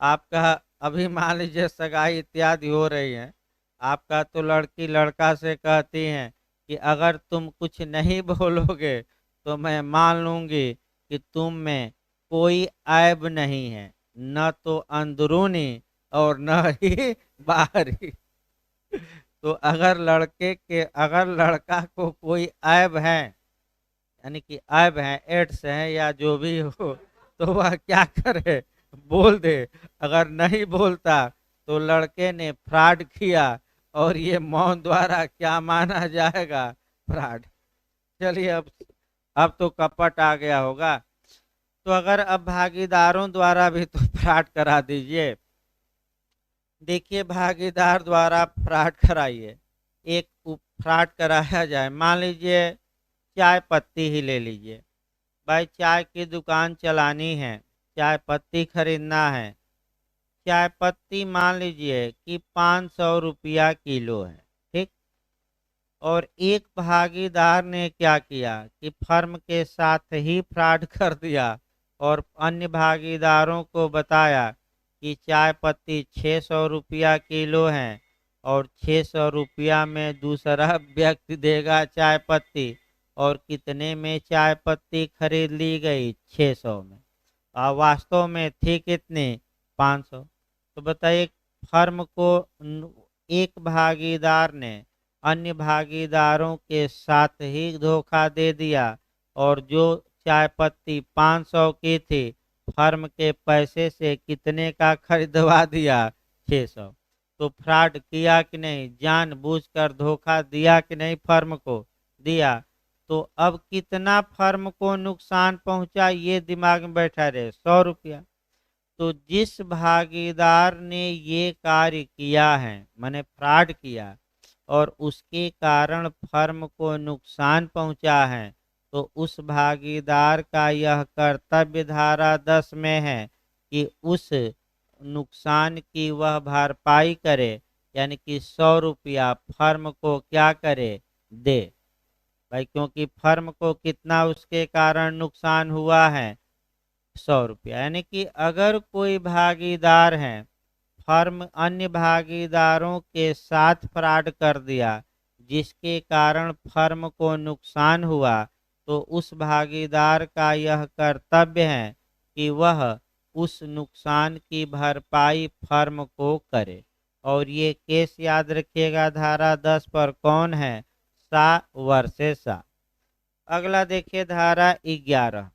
आपका अभी मान लीजिए सगाई इत्यादि हो रही है, आपका तो लड़की लड़का से कहती हैं कि अगर तुम कुछ नहीं बोलोगे तो मैं मान लूँगी कि तुम में कोई ऐब नहीं है, न तो अंदरूनी और न ही बाहरी। तो अगर लड़का को कोई ऐब है, यानी कि ऐब है, एड्स है या जो भी हो, तो वह क्या करे, बोल दे। अगर नहीं बोलता तो लड़के ने फ्रॉड किया, और ये मौन द्वारा क्या माना जाएगा? फ्रॉड। चलिए अब तो कपट आ गया होगा। तो अगर अब भागीदारों द्वारा भी तो फ्रॉड करा दीजिए। देखिए, भागीदार द्वारा फ्रॉड कराइए। एक फ्रॉड कराया जाए, मान लीजिए चाय पत्ती ही ले लीजिए। भाई चाय की दुकान चलानी है, चाय पत्ती खरीदना है। चाय पत्ती मान लीजिए कि 500 रुपया किलो है, ठीक। और एक भागीदार ने क्या किया कि फर्म के साथ ही फ्रॉड कर दिया, और अन्य भागीदारों को बताया कि चाय पत्ती 600 रुपया किलो है, और 600 रुपया में दूसरा व्यक्ति देगा चाय पत्ती। और कितने में चाय पत्ती खरीद ली गई? 600 में। वास्तव में थी कितनी? 500। तो बताइए, फर्म को एक भागीदार ने अन्य भागीदारों के साथ ही धोखा दे दिया, और जो चाय पत्ती 500 की थी, फर्म के पैसे से कितने का खरीदवा दिया? 600। तो फ्रॉड किया कि नहीं? जानबूझकर धोखा दिया कि नहीं? फर्म को दिया। तो अब कितना फर्म को नुकसान पहुंचा, ये दिमाग में बैठा रहे? 100 रुपया। तो जिस भागीदार ने ये कार्य किया है, मैंने फ्रॉड किया, और उसके कारण फर्म को नुकसान पहुंचा है, तो उस भागीदार का यह कर्तव्य धारा 10 में है कि उस नुकसान की वह भरपाई करे, यानी कि 100 रुपया फर्म को क्या करे? दे। भाई क्योंकि फर्म को कितना उसके कारण नुकसान हुआ है? 100 रुपया। यानी कि अगर कोई भागीदार है, फर्म अन्य भागीदारों के साथ फ्रॉड कर दिया, जिसके कारण फर्म को नुकसान हुआ, तो उस भागीदार का यह कर्तव्य है कि वह उस नुकसान की भरपाई फर्म को करे। और ये केस याद रखिएगा, धारा 10 पर कौन है? सा वर्सेसा। अगला देखिए, धारा 11।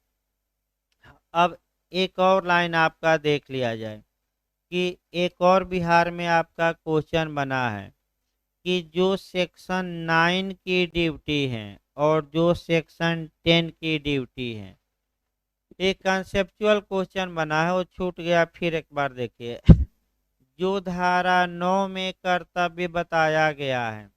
अब एक और लाइन आपका देख लिया जाए कि एक और बिहार में आपका क्वेश्चन बना है कि जो सेक्शन 9 की ड्यूटी है और जो सेक्शन 10 की ड्यूटी है। एक कंसेप्चुअल क्वेश्चन बना है, वो छूट गया, फिर एक बार देखिए। जो धारा 9 में कर्तव्य बताया गया है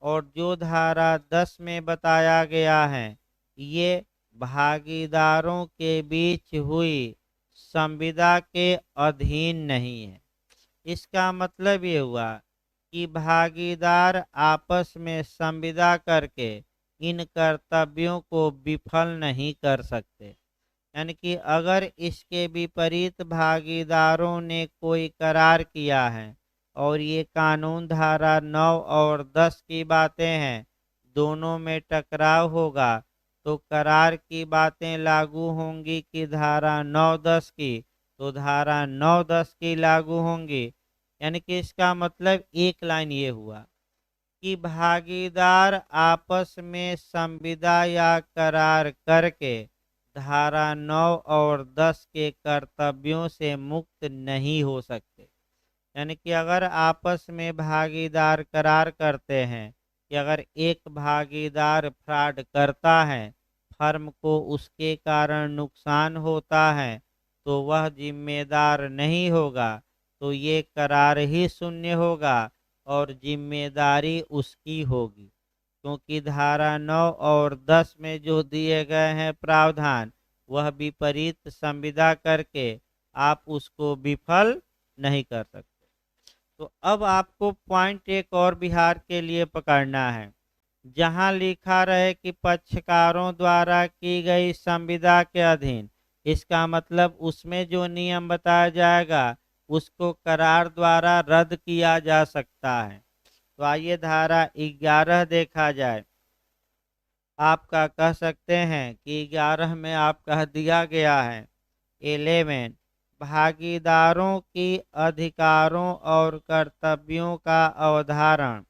और जो धारा 10 में बताया गया है, ये भागीदारों के बीच हुई संविदा के अधीन नहीं है। इसका मतलब ये हुआ कि भागीदार आपस में संविदा करके इन कर्तव्यों को विफल नहीं कर सकते। यानी कि अगर इसके विपरीत भागीदारों ने कोई करार किया है, और ये कानून धारा 9 और 10 की बातें हैं, दोनों में टकराव होगा, तो करार की बातें लागू होंगी कि धारा 9-10 की? तो धारा 9-10 की लागू होंगी। यानी कि इसका मतलब एक लाइन ये हुआ कि भागीदार आपस में संविदा या करार करके धारा 9 और 10 के कर्तव्यों से मुक्त नहीं हो सकते। यानी कि अगर आपस में भागीदार करार करते हैं कि अगर एक भागीदार फ्रॉड करता है, फर्म को उसके कारण नुकसान होता है, तो वह जिम्मेदार नहीं होगा, तो ये करार ही शून्य होगा और जिम्मेदारी उसकी होगी। क्योंकि धारा 9 और 10 में जो दिए गए हैं प्रावधान, वह विपरीत संविदा करके आप उसको विफल नहीं कर सकते। तो अब आपको पॉइंट एक और बिहार के लिए पकड़ना है, जहां लिखा रहे कि पक्षकारों द्वारा की गई संविदा के अधीन। इसका मतलब उसमें जो नियम बताया जाएगा उसको करार द्वारा रद्द किया जा सकता है। तो आइए धारा 11 देखा जाए। आपका कह सकते हैं कि 11 में आपका दिया गया है 11, भागीदारों की अधिकारों और कर्तव्यों का अवधारण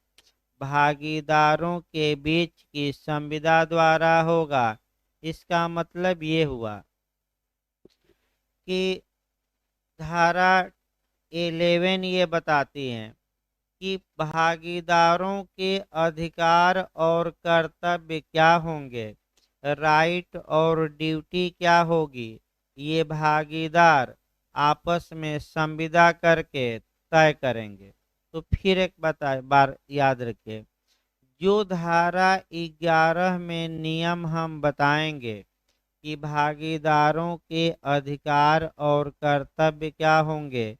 भागीदारों के बीच की संविदा द्वारा होगा। इसका मतलब ये हुआ कि धारा 11 ये बताती है कि भागीदारों के अधिकार और कर्तव्य क्या होंगे, राइट और ड्यूटी क्या होगी, ये भागीदार आपस में संविदा करके तय करेंगे। तो फिर एक बार याद रखिए, जो धारा 11 में नियम हम बताएंगे कि भागीदारों के अधिकार और कर्तव्य क्या होंगे,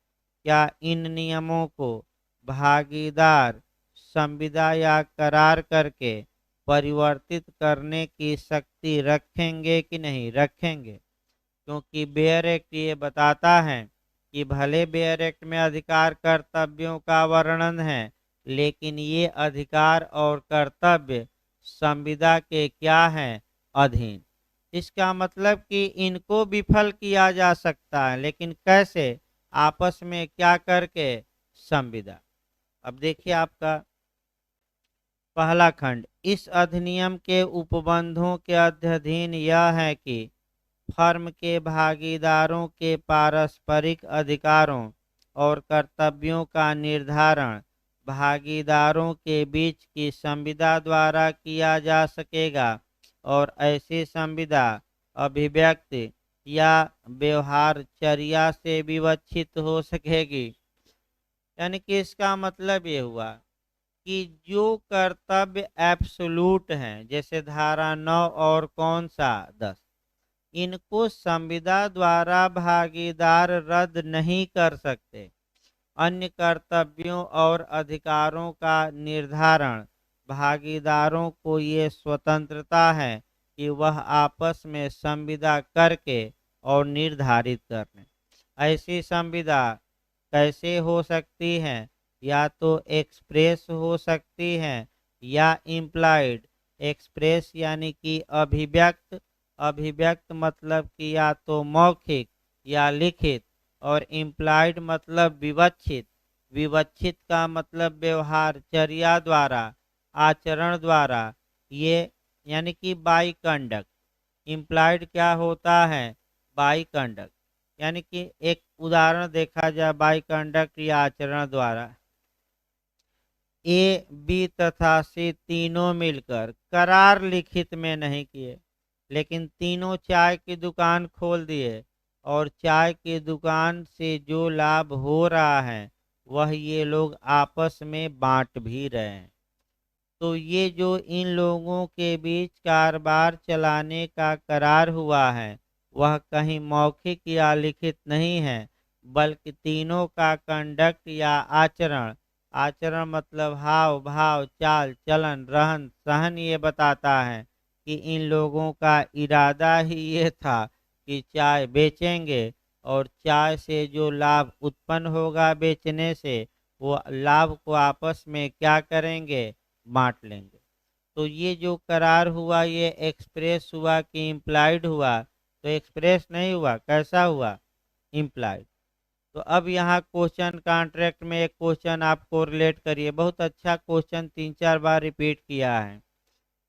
क्या इन नियमों को भागीदार संविदा या करार करके परिवर्तित करने की शक्ति रखेंगे कि नहीं रखेंगे? क्योंकि बेयर एक्ट ये बताता है कि भले बेयर एक्ट में अधिकार कर्तव्यों का वर्णन है, लेकिन ये अधिकार और कर्तव्य संविदा के क्या हैं, अधीन। इसका मतलब कि इनको विफल किया जा सकता है, लेकिन कैसे, आपस में क्या करके, संविदा। अब देखिए आपका पहला खंड, इस अधिनियम के उपबंधों के अध्ययन यह है कि फर्म के भागीदारों के पारस्परिक अधिकारों और कर्तव्यों का निर्धारण भागीदारों के बीच की संविदा द्वारा किया जा सकेगा और ऐसी संविदा अभिव्यक्ति या व्यवहारचर्या से विवक्षित हो सकेगी। यानी कि इसका मतलब ये हुआ कि जो कर्तव्य एब्सोल्यूट हैं, जैसे धारा 9 और कौन सा 10, इनको संविदा द्वारा भागीदार रद्द नहीं कर सकते। अन्य कर्तव्यों और अधिकारों का निर्धारण भागीदारों को ये स्वतंत्रता है कि वह आपस में संविदा करके और निर्धारित कर लें। ऐसी संविदा कैसे हो सकती है, या तो एक्सप्रेस हो सकती है या इम्प्लाइड। एक्सप्रेस यानी कि अभिव्यक्त, अभिव्यक्त मतलब कि या तो मौखिक या लिखित, और इम्प्लाइड मतलब विवक्षित। विवक्षित का मतलब व्यवहार चर्या द्वारा, आचरण द्वारा, ये यानी कि बाई कंडक्ट। इम्प्लाइड क्या होता है, बाई कंडक्ट। यानी कि एक उदाहरण देखा जाए बाई कंडक्ट या आचरण द्वारा, ए, बी तथा सी तीनों मिलकर करार लिखित में नहीं किए, लेकिन तीनों चाय की दुकान खोल दिए और चाय की दुकान से जो लाभ हो रहा है वह ये लोग आपस में बांट भी रहे हैं। तो ये जो इन लोगों के बीच कारोबार चलाने का करार हुआ है वह कहीं मौखिक या लिखित नहीं है, बल्कि तीनों का कंडक्ट या आचरण, आचरण मतलब हाव भाव, चाल चलन, रहन सहन, ये बताता है कि इन लोगों का इरादा ही ये था कि चाय बेचेंगे और चाय से जो लाभ उत्पन्न होगा बेचने से, वो लाभ को आपस में क्या करेंगे, बांट लेंगे। तो ये जो करार हुआ ये एक्सप्रेस हुआ कि इम्प्लाइड हुआ? तो एक्सप्रेस नहीं हुआ, कैसा हुआ, इम्प्लाइड। तो अब यहाँ क्वेश्चन कॉन्ट्रैक्ट में एक क्वेश्चन आपको रिलेट करिए, बहुत अच्छा क्वेश्चन 3-4 बार रिपीट किया है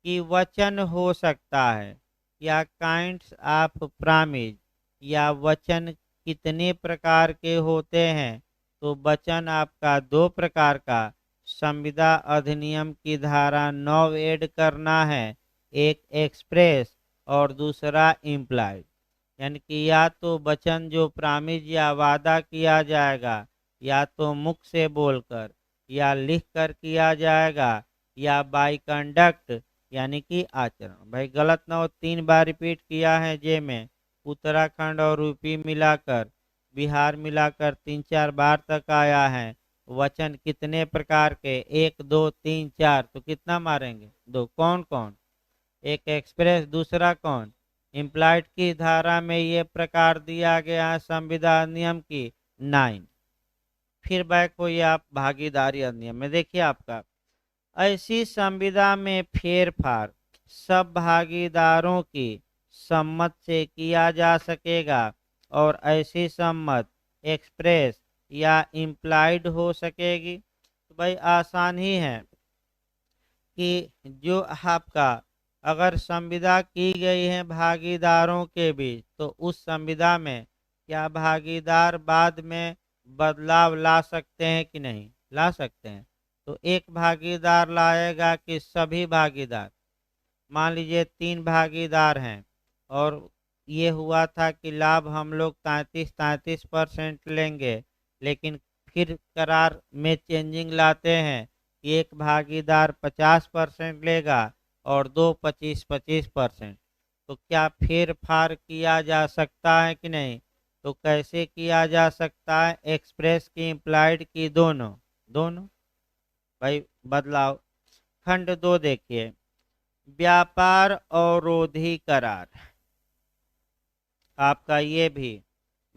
कि वचन हो सकता है या काइंड्स ऑफ प्रॉमिस, या वचन कितने प्रकार के होते हैं? तो वचन आपका 2 प्रकार का संविदा अधिनियम की धारा 9 ऐड करना है, एक एक्सप्रेस और दूसरा इम्प्लाइड। यानी कि या तो वचन जो प्रॉमिस या वादा किया जाएगा या तो मुख से बोलकर या लिख कर किया जाएगा या बाय कंडक्ट यानी कि आचरण। भाई गलत ना हो, 3 बार रिपीट किया है जे में, उत्तराखंड और यूपी मिलाकर, बिहार मिलाकर 3-4 बार तक आया है। वचन कितने प्रकार के, 1 2 3 4, तो कितना मारेंगे, 2। कौन कौन? एक एक्सप्रेस, दूसरा कौन, इम्प्लाइड की धारा में ये प्रकार दिया गया है संविदा अधिनियम की 9। फिर बैक होइए आप भागीदारी अधिनियम में, देखिए आपका ऐसी संविदा में फेरफार सब भागीदारों की सम्मत से किया जा सकेगा और ऐसी सम्मत एक्सप्रेस या इम्प्लाइड हो सकेगी। तो भाई आसान ही है कि जो आपका अगर संविदा की गई है भागीदारों के बीच, तो उस संविदा में क्या भागीदार बाद में बदलाव ला सकते हैं कि नहीं ला सकते हैं? तो एक भागीदार लाएगा कि सभी भागीदार? मान लीजिए 3 भागीदार हैं और ये हुआ था कि लाभ हम लोग 33% लेंगे, लेकिन फिर करार में चेंजिंग लाते हैं कि एक भागीदार 50% लेगा और दो 25-25%। तो क्या फेर फार किया जा सकता है कि नहीं? तो कैसे किया जा सकता है? एक्सप्रेस की, इम्प्लाइड की, दोनों दोनों भाई बदलाव। खंड 2 देखिए, व्यापार अवरोधी करार। आपका ये भी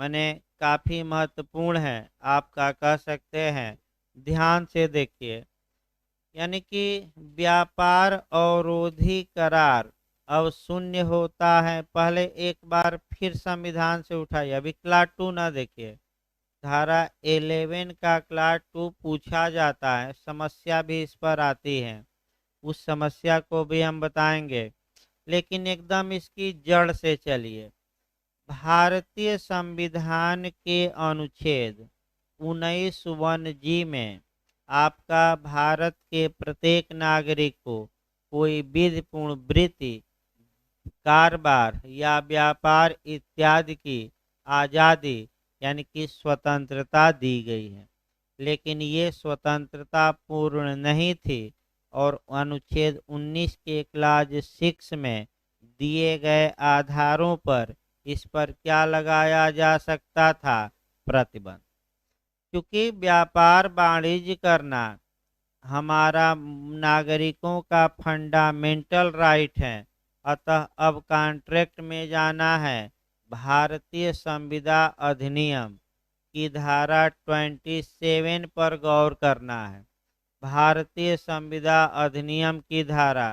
माने काफी महत्वपूर्ण है, आपका कह सकते हैं। ध्यान से देखिए, यानी कि व्यापार अवरोधी करार अब शून्य होता है। पहले एक बार फिर संविधान से उठाइए, अभी क्लास 2 ना देखिए, धारा 11 का क्लास 2 पूछा जाता है, समस्या भी इस पर आती है, उस समस्या को भी हम बताएंगे। लेकिन एकदम इसकी जड़ से चलिए। भारतीय संविधान के अनुच्छेद 19(1)(g) में आपका भारत के प्रत्येक नागरिक को कोई विधिपूर्ण वृत्ति, कारोबार या व्यापार इत्यादि की आज़ादी यानी कि स्वतंत्रता दी गई है। लेकिन ये स्वतंत्रता पूर्ण नहीं थी और अनुच्छेद 19 के क्लाज 6 में दिए गए आधारों पर इस पर क्या लगाया जा सकता था? प्रतिबंध। क्योंकि व्यापार वाणिज्य करना हमारा नागरिकों का फंडामेंटल राइट है, अतः अब कॉन्ट्रैक्ट में जाना है। भारतीय संविदा अधिनियम की धारा 27 पर गौर करना है। भारतीय संविदा अधिनियम की धारा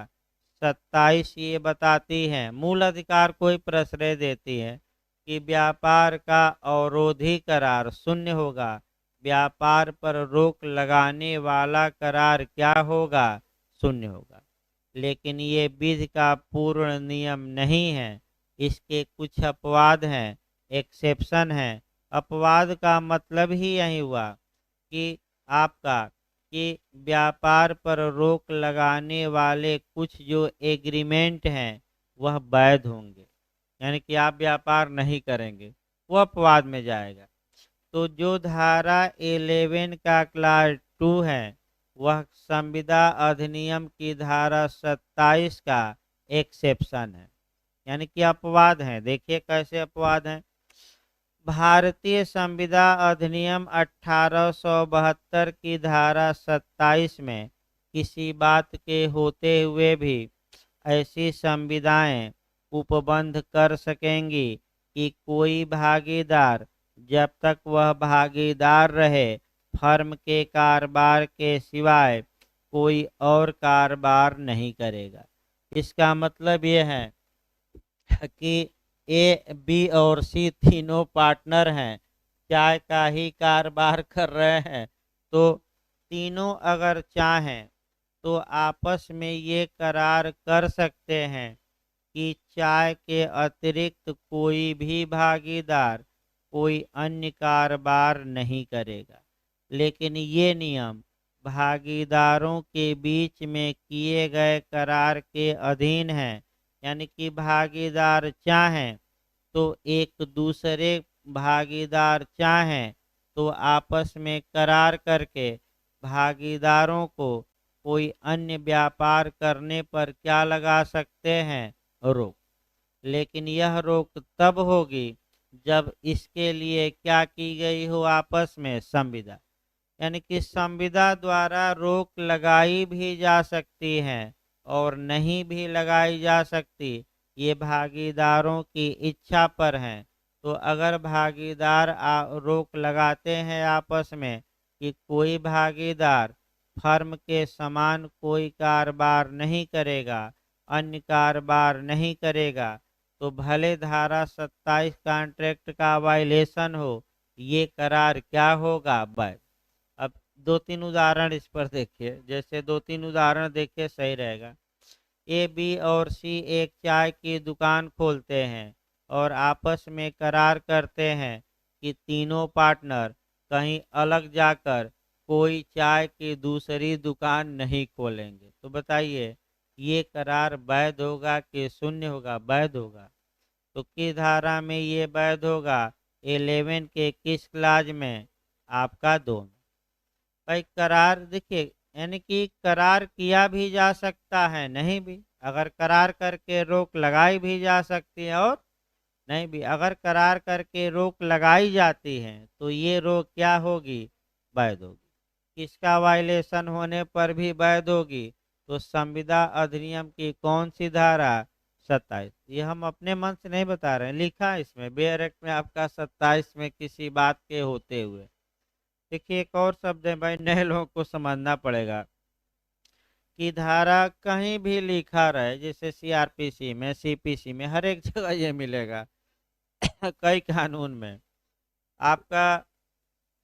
27 ये बताती है, मूल अधिकार को ही प्रश्रय देती है कि व्यापार का अवरोधी करार शून्य होगा, व्यापार पर रोक लगाने वाला करार क्या होगा? शून्य होगा। लेकिन ये विधि का पूर्ण नियम नहीं है, इसके कुछ अपवाद हैं, एक्सेप्शन है। अपवाद का मतलब ही यही हुआ कि आपका कि व्यापार पर रोक लगाने वाले कुछ जो एग्रीमेंट हैं वह वैध होंगे, यानी कि आप व्यापार नहीं करेंगे, वो अपवाद में जाएगा। तो जो धारा 11 का क्लास 2 है वह संविदा अधिनियम की धारा 27 का एक्सेप्शन है, यानी कि अपवाद है। देखिए कैसे अपवाद है। भारतीय संविदा अधिनियम 1872 की धारा 27 में किसी बात के होते हुए भी ऐसी संविदाएं उपबंध कर सकेंगी कि कोई भागीदार जब तक वह भागीदार रहे फर्म के कारोबार के सिवाय कोई और कारोबार नहीं करेगा। इसका मतलब यह है कि ए, बी और सी तीनों पार्टनर हैं, चाय का ही कारोबार कर रहे हैं, तो तीनों अगर चाहें तो आपस में ये करार कर सकते हैं कि चाय के अतिरिक्त कोई भी भागीदार कोई अन्य कारोबार नहीं करेगा। लेकिन ये नियम भागीदारों के बीच में किए गए करार के अधीन है, यानी कि भागीदार चाहें तो एक दूसरे भागीदार चाहें तो आपस में करार करके भागीदारों को कोई अन्य व्यापार करने पर क्या लगा सकते हैं? रोक। लेकिन यह रोक तब होगी जब इसके लिए क्या की गई हो? आपस में संविदा, यानी कि संविदा द्वारा रोक लगाई भी जा सकती है और नहीं भी लगाई जा सकती, ये भागीदारों की इच्छा पर है। तो अगर भागीदार रोक लगाते हैं आपस में कि कोई भागीदार फर्म के समान कोई कारोबार नहीं करेगा, अन्य कारोबार नहीं करेगा, तो भले धारा 27 कॉन्ट्रैक्ट का वायलेशन हो, ये करार क्या होगा? वैध। अब 2-3 उदाहरण इस पर देखिए, जैसे 2-3 उदाहरण देखिए सही रहेगा। ए, बी और सी एक चाय की दुकान खोलते हैं और आपस में करार करते हैं कि तीनों पार्टनर कहीं अलग जाकर कोई चाय की दूसरी दुकान नहीं खोलेंगे। तो बताइए ये करार वैध होगा कि शून्य होगा? वैध होगा। तो किस धारा में ये वैध होगा? 11 के किस क्लाज में? आपका 2 में। भाई करार देखिए, यानी कि करार किया भी जा सकता है, नहीं भी। अगर करार करके रोक लगाई भी जा सकती है और नहीं भी। अगर करार करके रोक लगाई जाती है तो ये रोक क्या होगी? वैध होगी। किसका वायलेशन होने पर भी वैध होगी? तो संविदा अधिनियम की कौन सी धारा? 27। ये हम अपने मन से नहीं बता रहे हैं, लिखा है इसमें, बेयर एक्ट में आपका 27 में किसी बात के होते हुए। देखिए एक और शब्द है भाई, नए लोगों को समझना पड़ेगा कि धारा कहीं भी लिखा रहे, जैसे सीआरपीसी में, सीपीसी में, हर एक जगह ये मिलेगा कई कानून में आपका,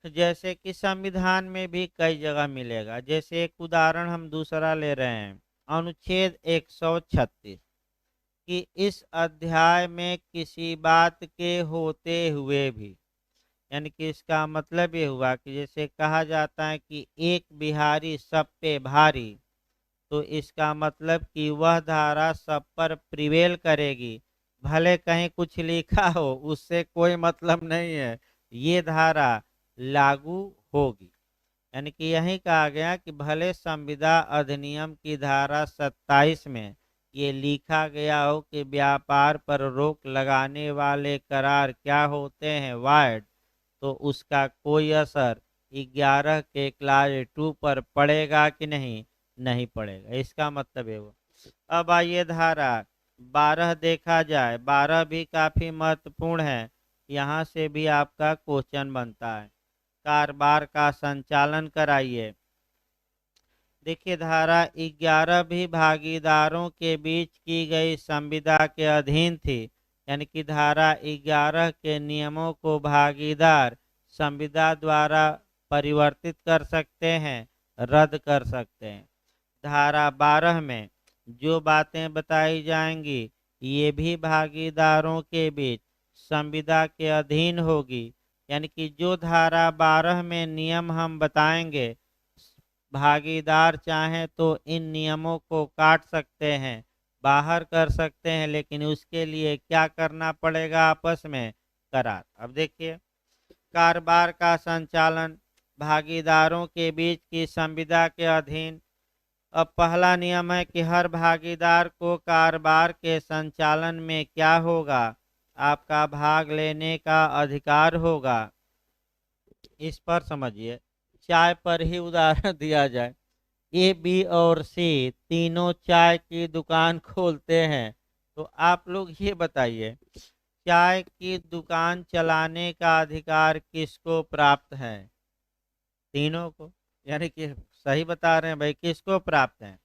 जैसे कि संविधान में भी कई जगह मिलेगा। जैसे एक उदाहरण हम दूसरा ले रहे हैं, अनुच्छेद 136 कि इस अध्याय में किसी बात के होते हुए भी, यानी कि इसका मतलब ये हुआ कि जैसे कहा जाता है कि एक बिहारी सब पे भारी, तो इसका मतलब कि वह धारा सब पर प्रिवेल करेगी, भले कहीं कुछ लिखा हो उससे कोई मतलब नहीं है, ये धारा लागू होगी। यानी कि यही कहा गया कि भले संविदा अधिनियम की धारा 27 में ये लिखा गया हो कि व्यापार पर रोक लगाने वाले करार क्या होते हैं? वाइड, तो उसका कोई असर 11 के क्लास 2 पर पड़ेगा कि नहीं? नहीं पड़ेगा। इसका मतलब है वो। अब आइए धारा 12 देखा जाए। 12 भी काफी महत्वपूर्ण है, यहाँ से भी आपका क्वेश्चन बनता है। कारोबार का संचालन कराइए। देखिए धारा 11 भी भागीदारों के बीच की गई संविदा के अधीन थी, यानी कि धारा 11 के नियमों को भागीदार संविदा द्वारा परिवर्तित कर सकते हैं, रद्द कर सकते हैं। धारा 12 में जो बातें बताई जाएंगी ये भी भागीदारों के बीच संविदा के अधीन होगी। यानी कि जो धारा 12 में नियम हम बताएंगे, भागीदार चाहें तो इन नियमों को काट सकते हैं, बाहर कर सकते हैं, लेकिन उसके लिए क्या करना पड़ेगा? आपस में करार। अब देखिए कारोबार का संचालन भागीदारों के बीच की संविदा के अधीन। अब पहला नियम है कि हर भागीदार को कारोबार के संचालन में क्या होगा? आपका भाग लेने का अधिकार होगा। इस पर समझिए, चाय पर ही उदाहरण दिया जाए। ए, बी और सी तीनों चाय की दुकान खोलते हैं, तो आप लोग ये बताइए चाय की दुकान चलाने का अधिकार किसको प्राप्त है? तीनों को। यानी कि सही बता रहे हैं भाई, किसको प्राप्त है?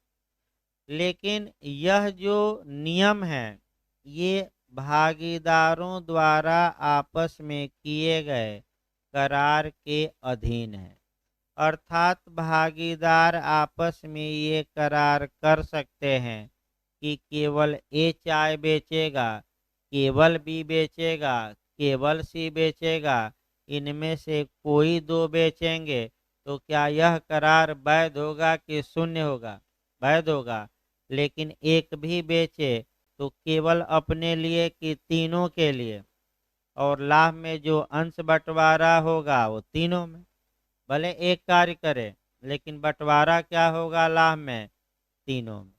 लेकिन यह जो नियम है ये भागीदारों द्वारा आपस में किए गए करार के अधीन है। अर्थात भागीदार आपस में ये करार कर सकते हैं कि केवल ए चाय बेचेगा, केवल बी बेचेगा, केवल सी बेचेगा, इनमें से कोई दो बेचेंगे। तो क्या यह करार वैध होगा कि शून्य होगा? वैध होगा। लेकिन एक भी बेचे तो केवल अपने लिए कि तीनों के लिए? और लाभ में जो अंश बंटवारा होगा वो तीनों में। भले एक कार्य करे लेकिन बंटवारा क्या होगा लाभ में? तीनों में।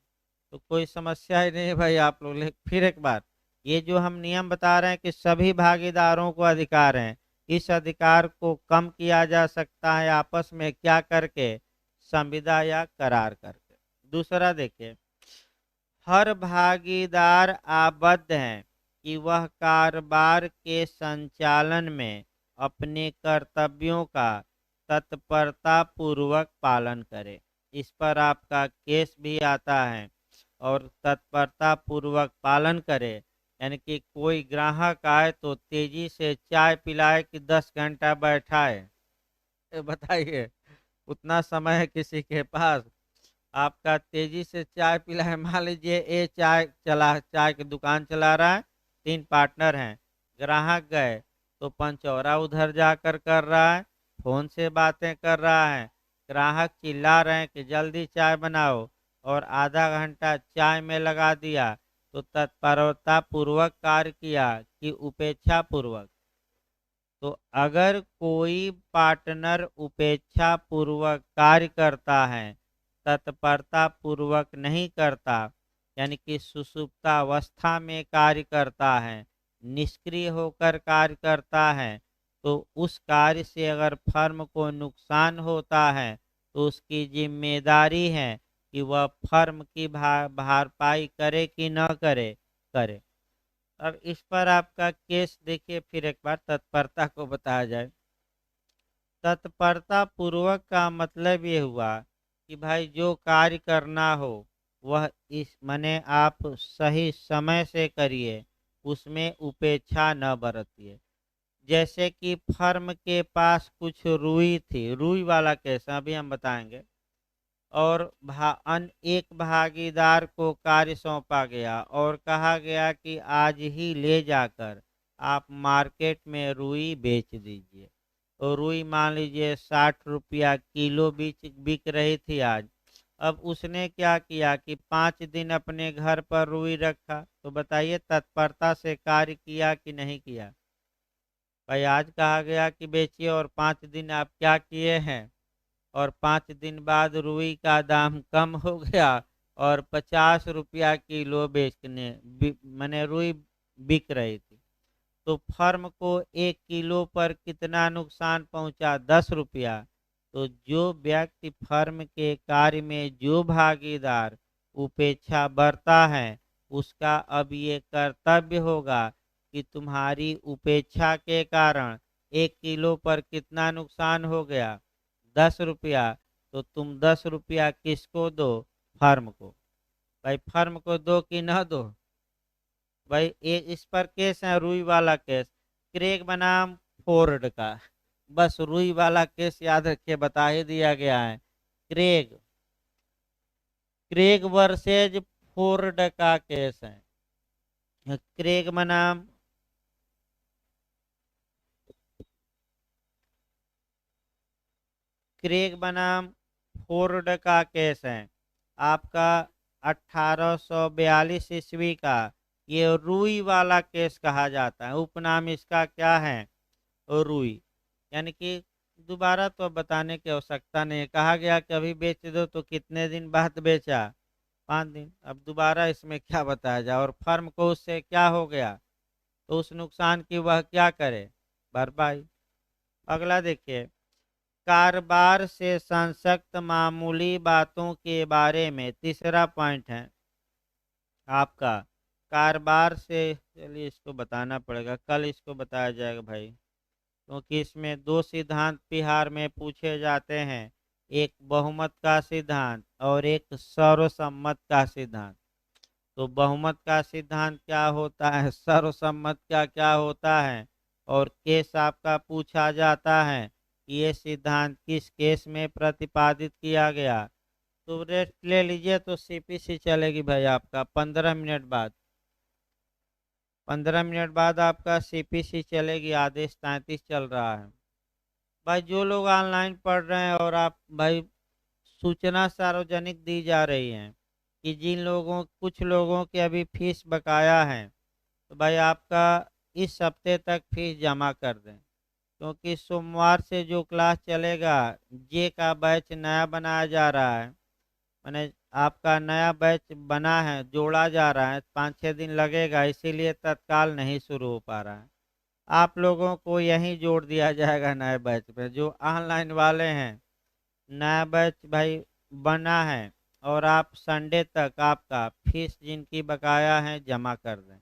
तो कोई समस्या ही नहीं है भाई आप लोग। फिर एक बार, ये जो हम नियम बता रहे हैं कि सभी भागीदारों को अधिकार हैं, इस अधिकार को कम किया जा सकता है आपस में क्या करके? संविदा या करार करके। दूसरा देखिए, हर भागीदार आबद्ध है कि वह कारोबार के संचालन में अपने कर्तव्यों का तत्परता पूर्वक पालन करे। इस पर आपका केस भी आता है। और तत्परता पूर्वक पालन करे, यानी कि कोई ग्राहक आए तो तेजी से चाय पिलाए कि 10 घंटा बैठाए? बताइए, उतना समय है किसी के पास? आपका तेजी से चाय पिलाए। मान लीजिए ये चाय की दुकान चला रहा है, 3 पार्टनर हैं, ग्राहक गए तो पंचौरा उधर जाकर कर रहा है, फोन से बातें कर रहा है, ग्राहक चिल्ला रहे हैं कि जल्दी चाय बनाओ, और आधा घंटा चाय में लगा दिया, तो तत्परता पूर्वक कार्य किया कि उपेक्षा पूर्वक। तो अगर कोई पार्टनर उपेक्षा पूर्वक कार्य करता है, तत्परता पूर्वक नहीं करता, यानी कि सुषुप्तावस्था में कार्य करता है, निष्क्रिय होकर कार्य करता है, तो उस कार्य से अगर फर्म को नुकसान होता है तो उसकी जिम्मेदारी है कि वह फर्म की भरपाई करे कि न करे, करे। अब इस पर आपका केस देखिए, फिर एक बार तत्परता को बताया जाए। तत्परता पूर्वक का मतलब ये हुआ कि भाई जो कार्य करना हो वह इस माने आप सही समय से करिए, उसमें उपेक्षा न बरतिए। जैसे कि फर्म के पास कुछ रुई थी, रुई वाला केस अभी हम बताएंगे, और एक भागीदार को कार्य सौंपा गया और कहा गया कि आज ही ले जाकर आप मार्केट में रुई बेच दीजिए। तो रुई मान लीजिए 60 रुपया किलो बिक रही थी आज। अब उसने क्या किया कि 5 दिन अपने घर पर रुई रखा, तो बताइए तत्परता से कार्य किया कि नहीं किया? भाई आज कहा गया कि बेचिए और 5 दिन आप क्या किए हैं, और 5 दिन बाद रुई का दाम कम हो गया और 50 रुपया किलो मैंने रुई बिक रही थी। तो फर्म को 1 किलो पर कितना नुकसान पहुंचा? 10 रुपया। तो जो व्यक्ति फर्म के कार्य में जो भागीदार उपेक्षा बरता है, उसका अब ये कर्तव्य होगा कि तुम्हारी उपेक्षा के कारण 1 किलो पर कितना नुकसान हो गया? 10 रुपया। तो तुम 10 रुपया किसको दो? फर्म को। भाई फर्म को दो कि न दो? भाई इस पर केस है रुई वाला केस, क्रेग बनाम फोर्ड का। बस रुई वाला केस याद रखिए, बता ही दिया गया है। क्रेग क्रेग वर्सेज फोर्ड का केस है। क्रेग बनाम क्रेग बनाम फोर्ड का केस है आपका 1842 ईस्वी का। ये रुई वाला केस कहा जाता है, उपनाम इसका क्या है? रुई। यानी कि दोबारा तो बताने की आवश्यकता नहीं है, कहा गया कि अभी बेच दो, तो कितने दिन बाद बेचा? 5 दिन। अब दोबारा इसमें क्या बताया जाए, और फर्म को उससे क्या हो गया, तो उस नुकसान की वह क्या करे? भरपाई। अगला देखिए, कारोबार से संसक्त मामूली बातों के बारे में तीसरा पॉइंट है आपका। कारोबार से, चलिए इसको बताना पड़ेगा, कल इसको बताया जाएगा भाई, क्योंकि इसमें दो सिद्धांत बिहार में पूछे जाते हैं, एक बहुमत का सिद्धांत और एक सर्वसम्मत का सिद्धांत। तो बहुमत का सिद्धांत क्या होता है, सर्वसम्मत का क्या होता है, और केस आपका पूछा जाता है कि ये सिद्धांत किस केस में प्रतिपादित किया गया। तो रेस्ट ले लीजिए, तो सीपीसी चलेगी भाई आपका 15 मिनट बाद। 15 मिनट बाद आपका सीपीसी चलेगी, आदेश 33 चल रहा है। भाई जो लोग ऑनलाइन पढ़ रहे हैं, और आप भाई सूचना सार्वजनिक दी जा रही है कि जिन लोगों कुछ लोगों की अभी फीस बकाया है, तो भाई आपका इस हफ्ते तक फीस जमा कर दें, क्योंकि सोमवार से जो क्लास चलेगा, जे का बैच नया बनाया जा रहा है, मैंने आपका नया बैच बना है, जोड़ा जा रहा है, 5-6 दिन लगेगा, इसीलिए तत्काल नहीं शुरू हो पा रहा है। आप लोगों को यहीं जोड़ दिया जाएगा नए बैच पे, जो ऑनलाइन वाले हैं। नया बैच भाई बना है, और आप संडे तक आपका फीस जिनकी बकाया है जमा कर दें।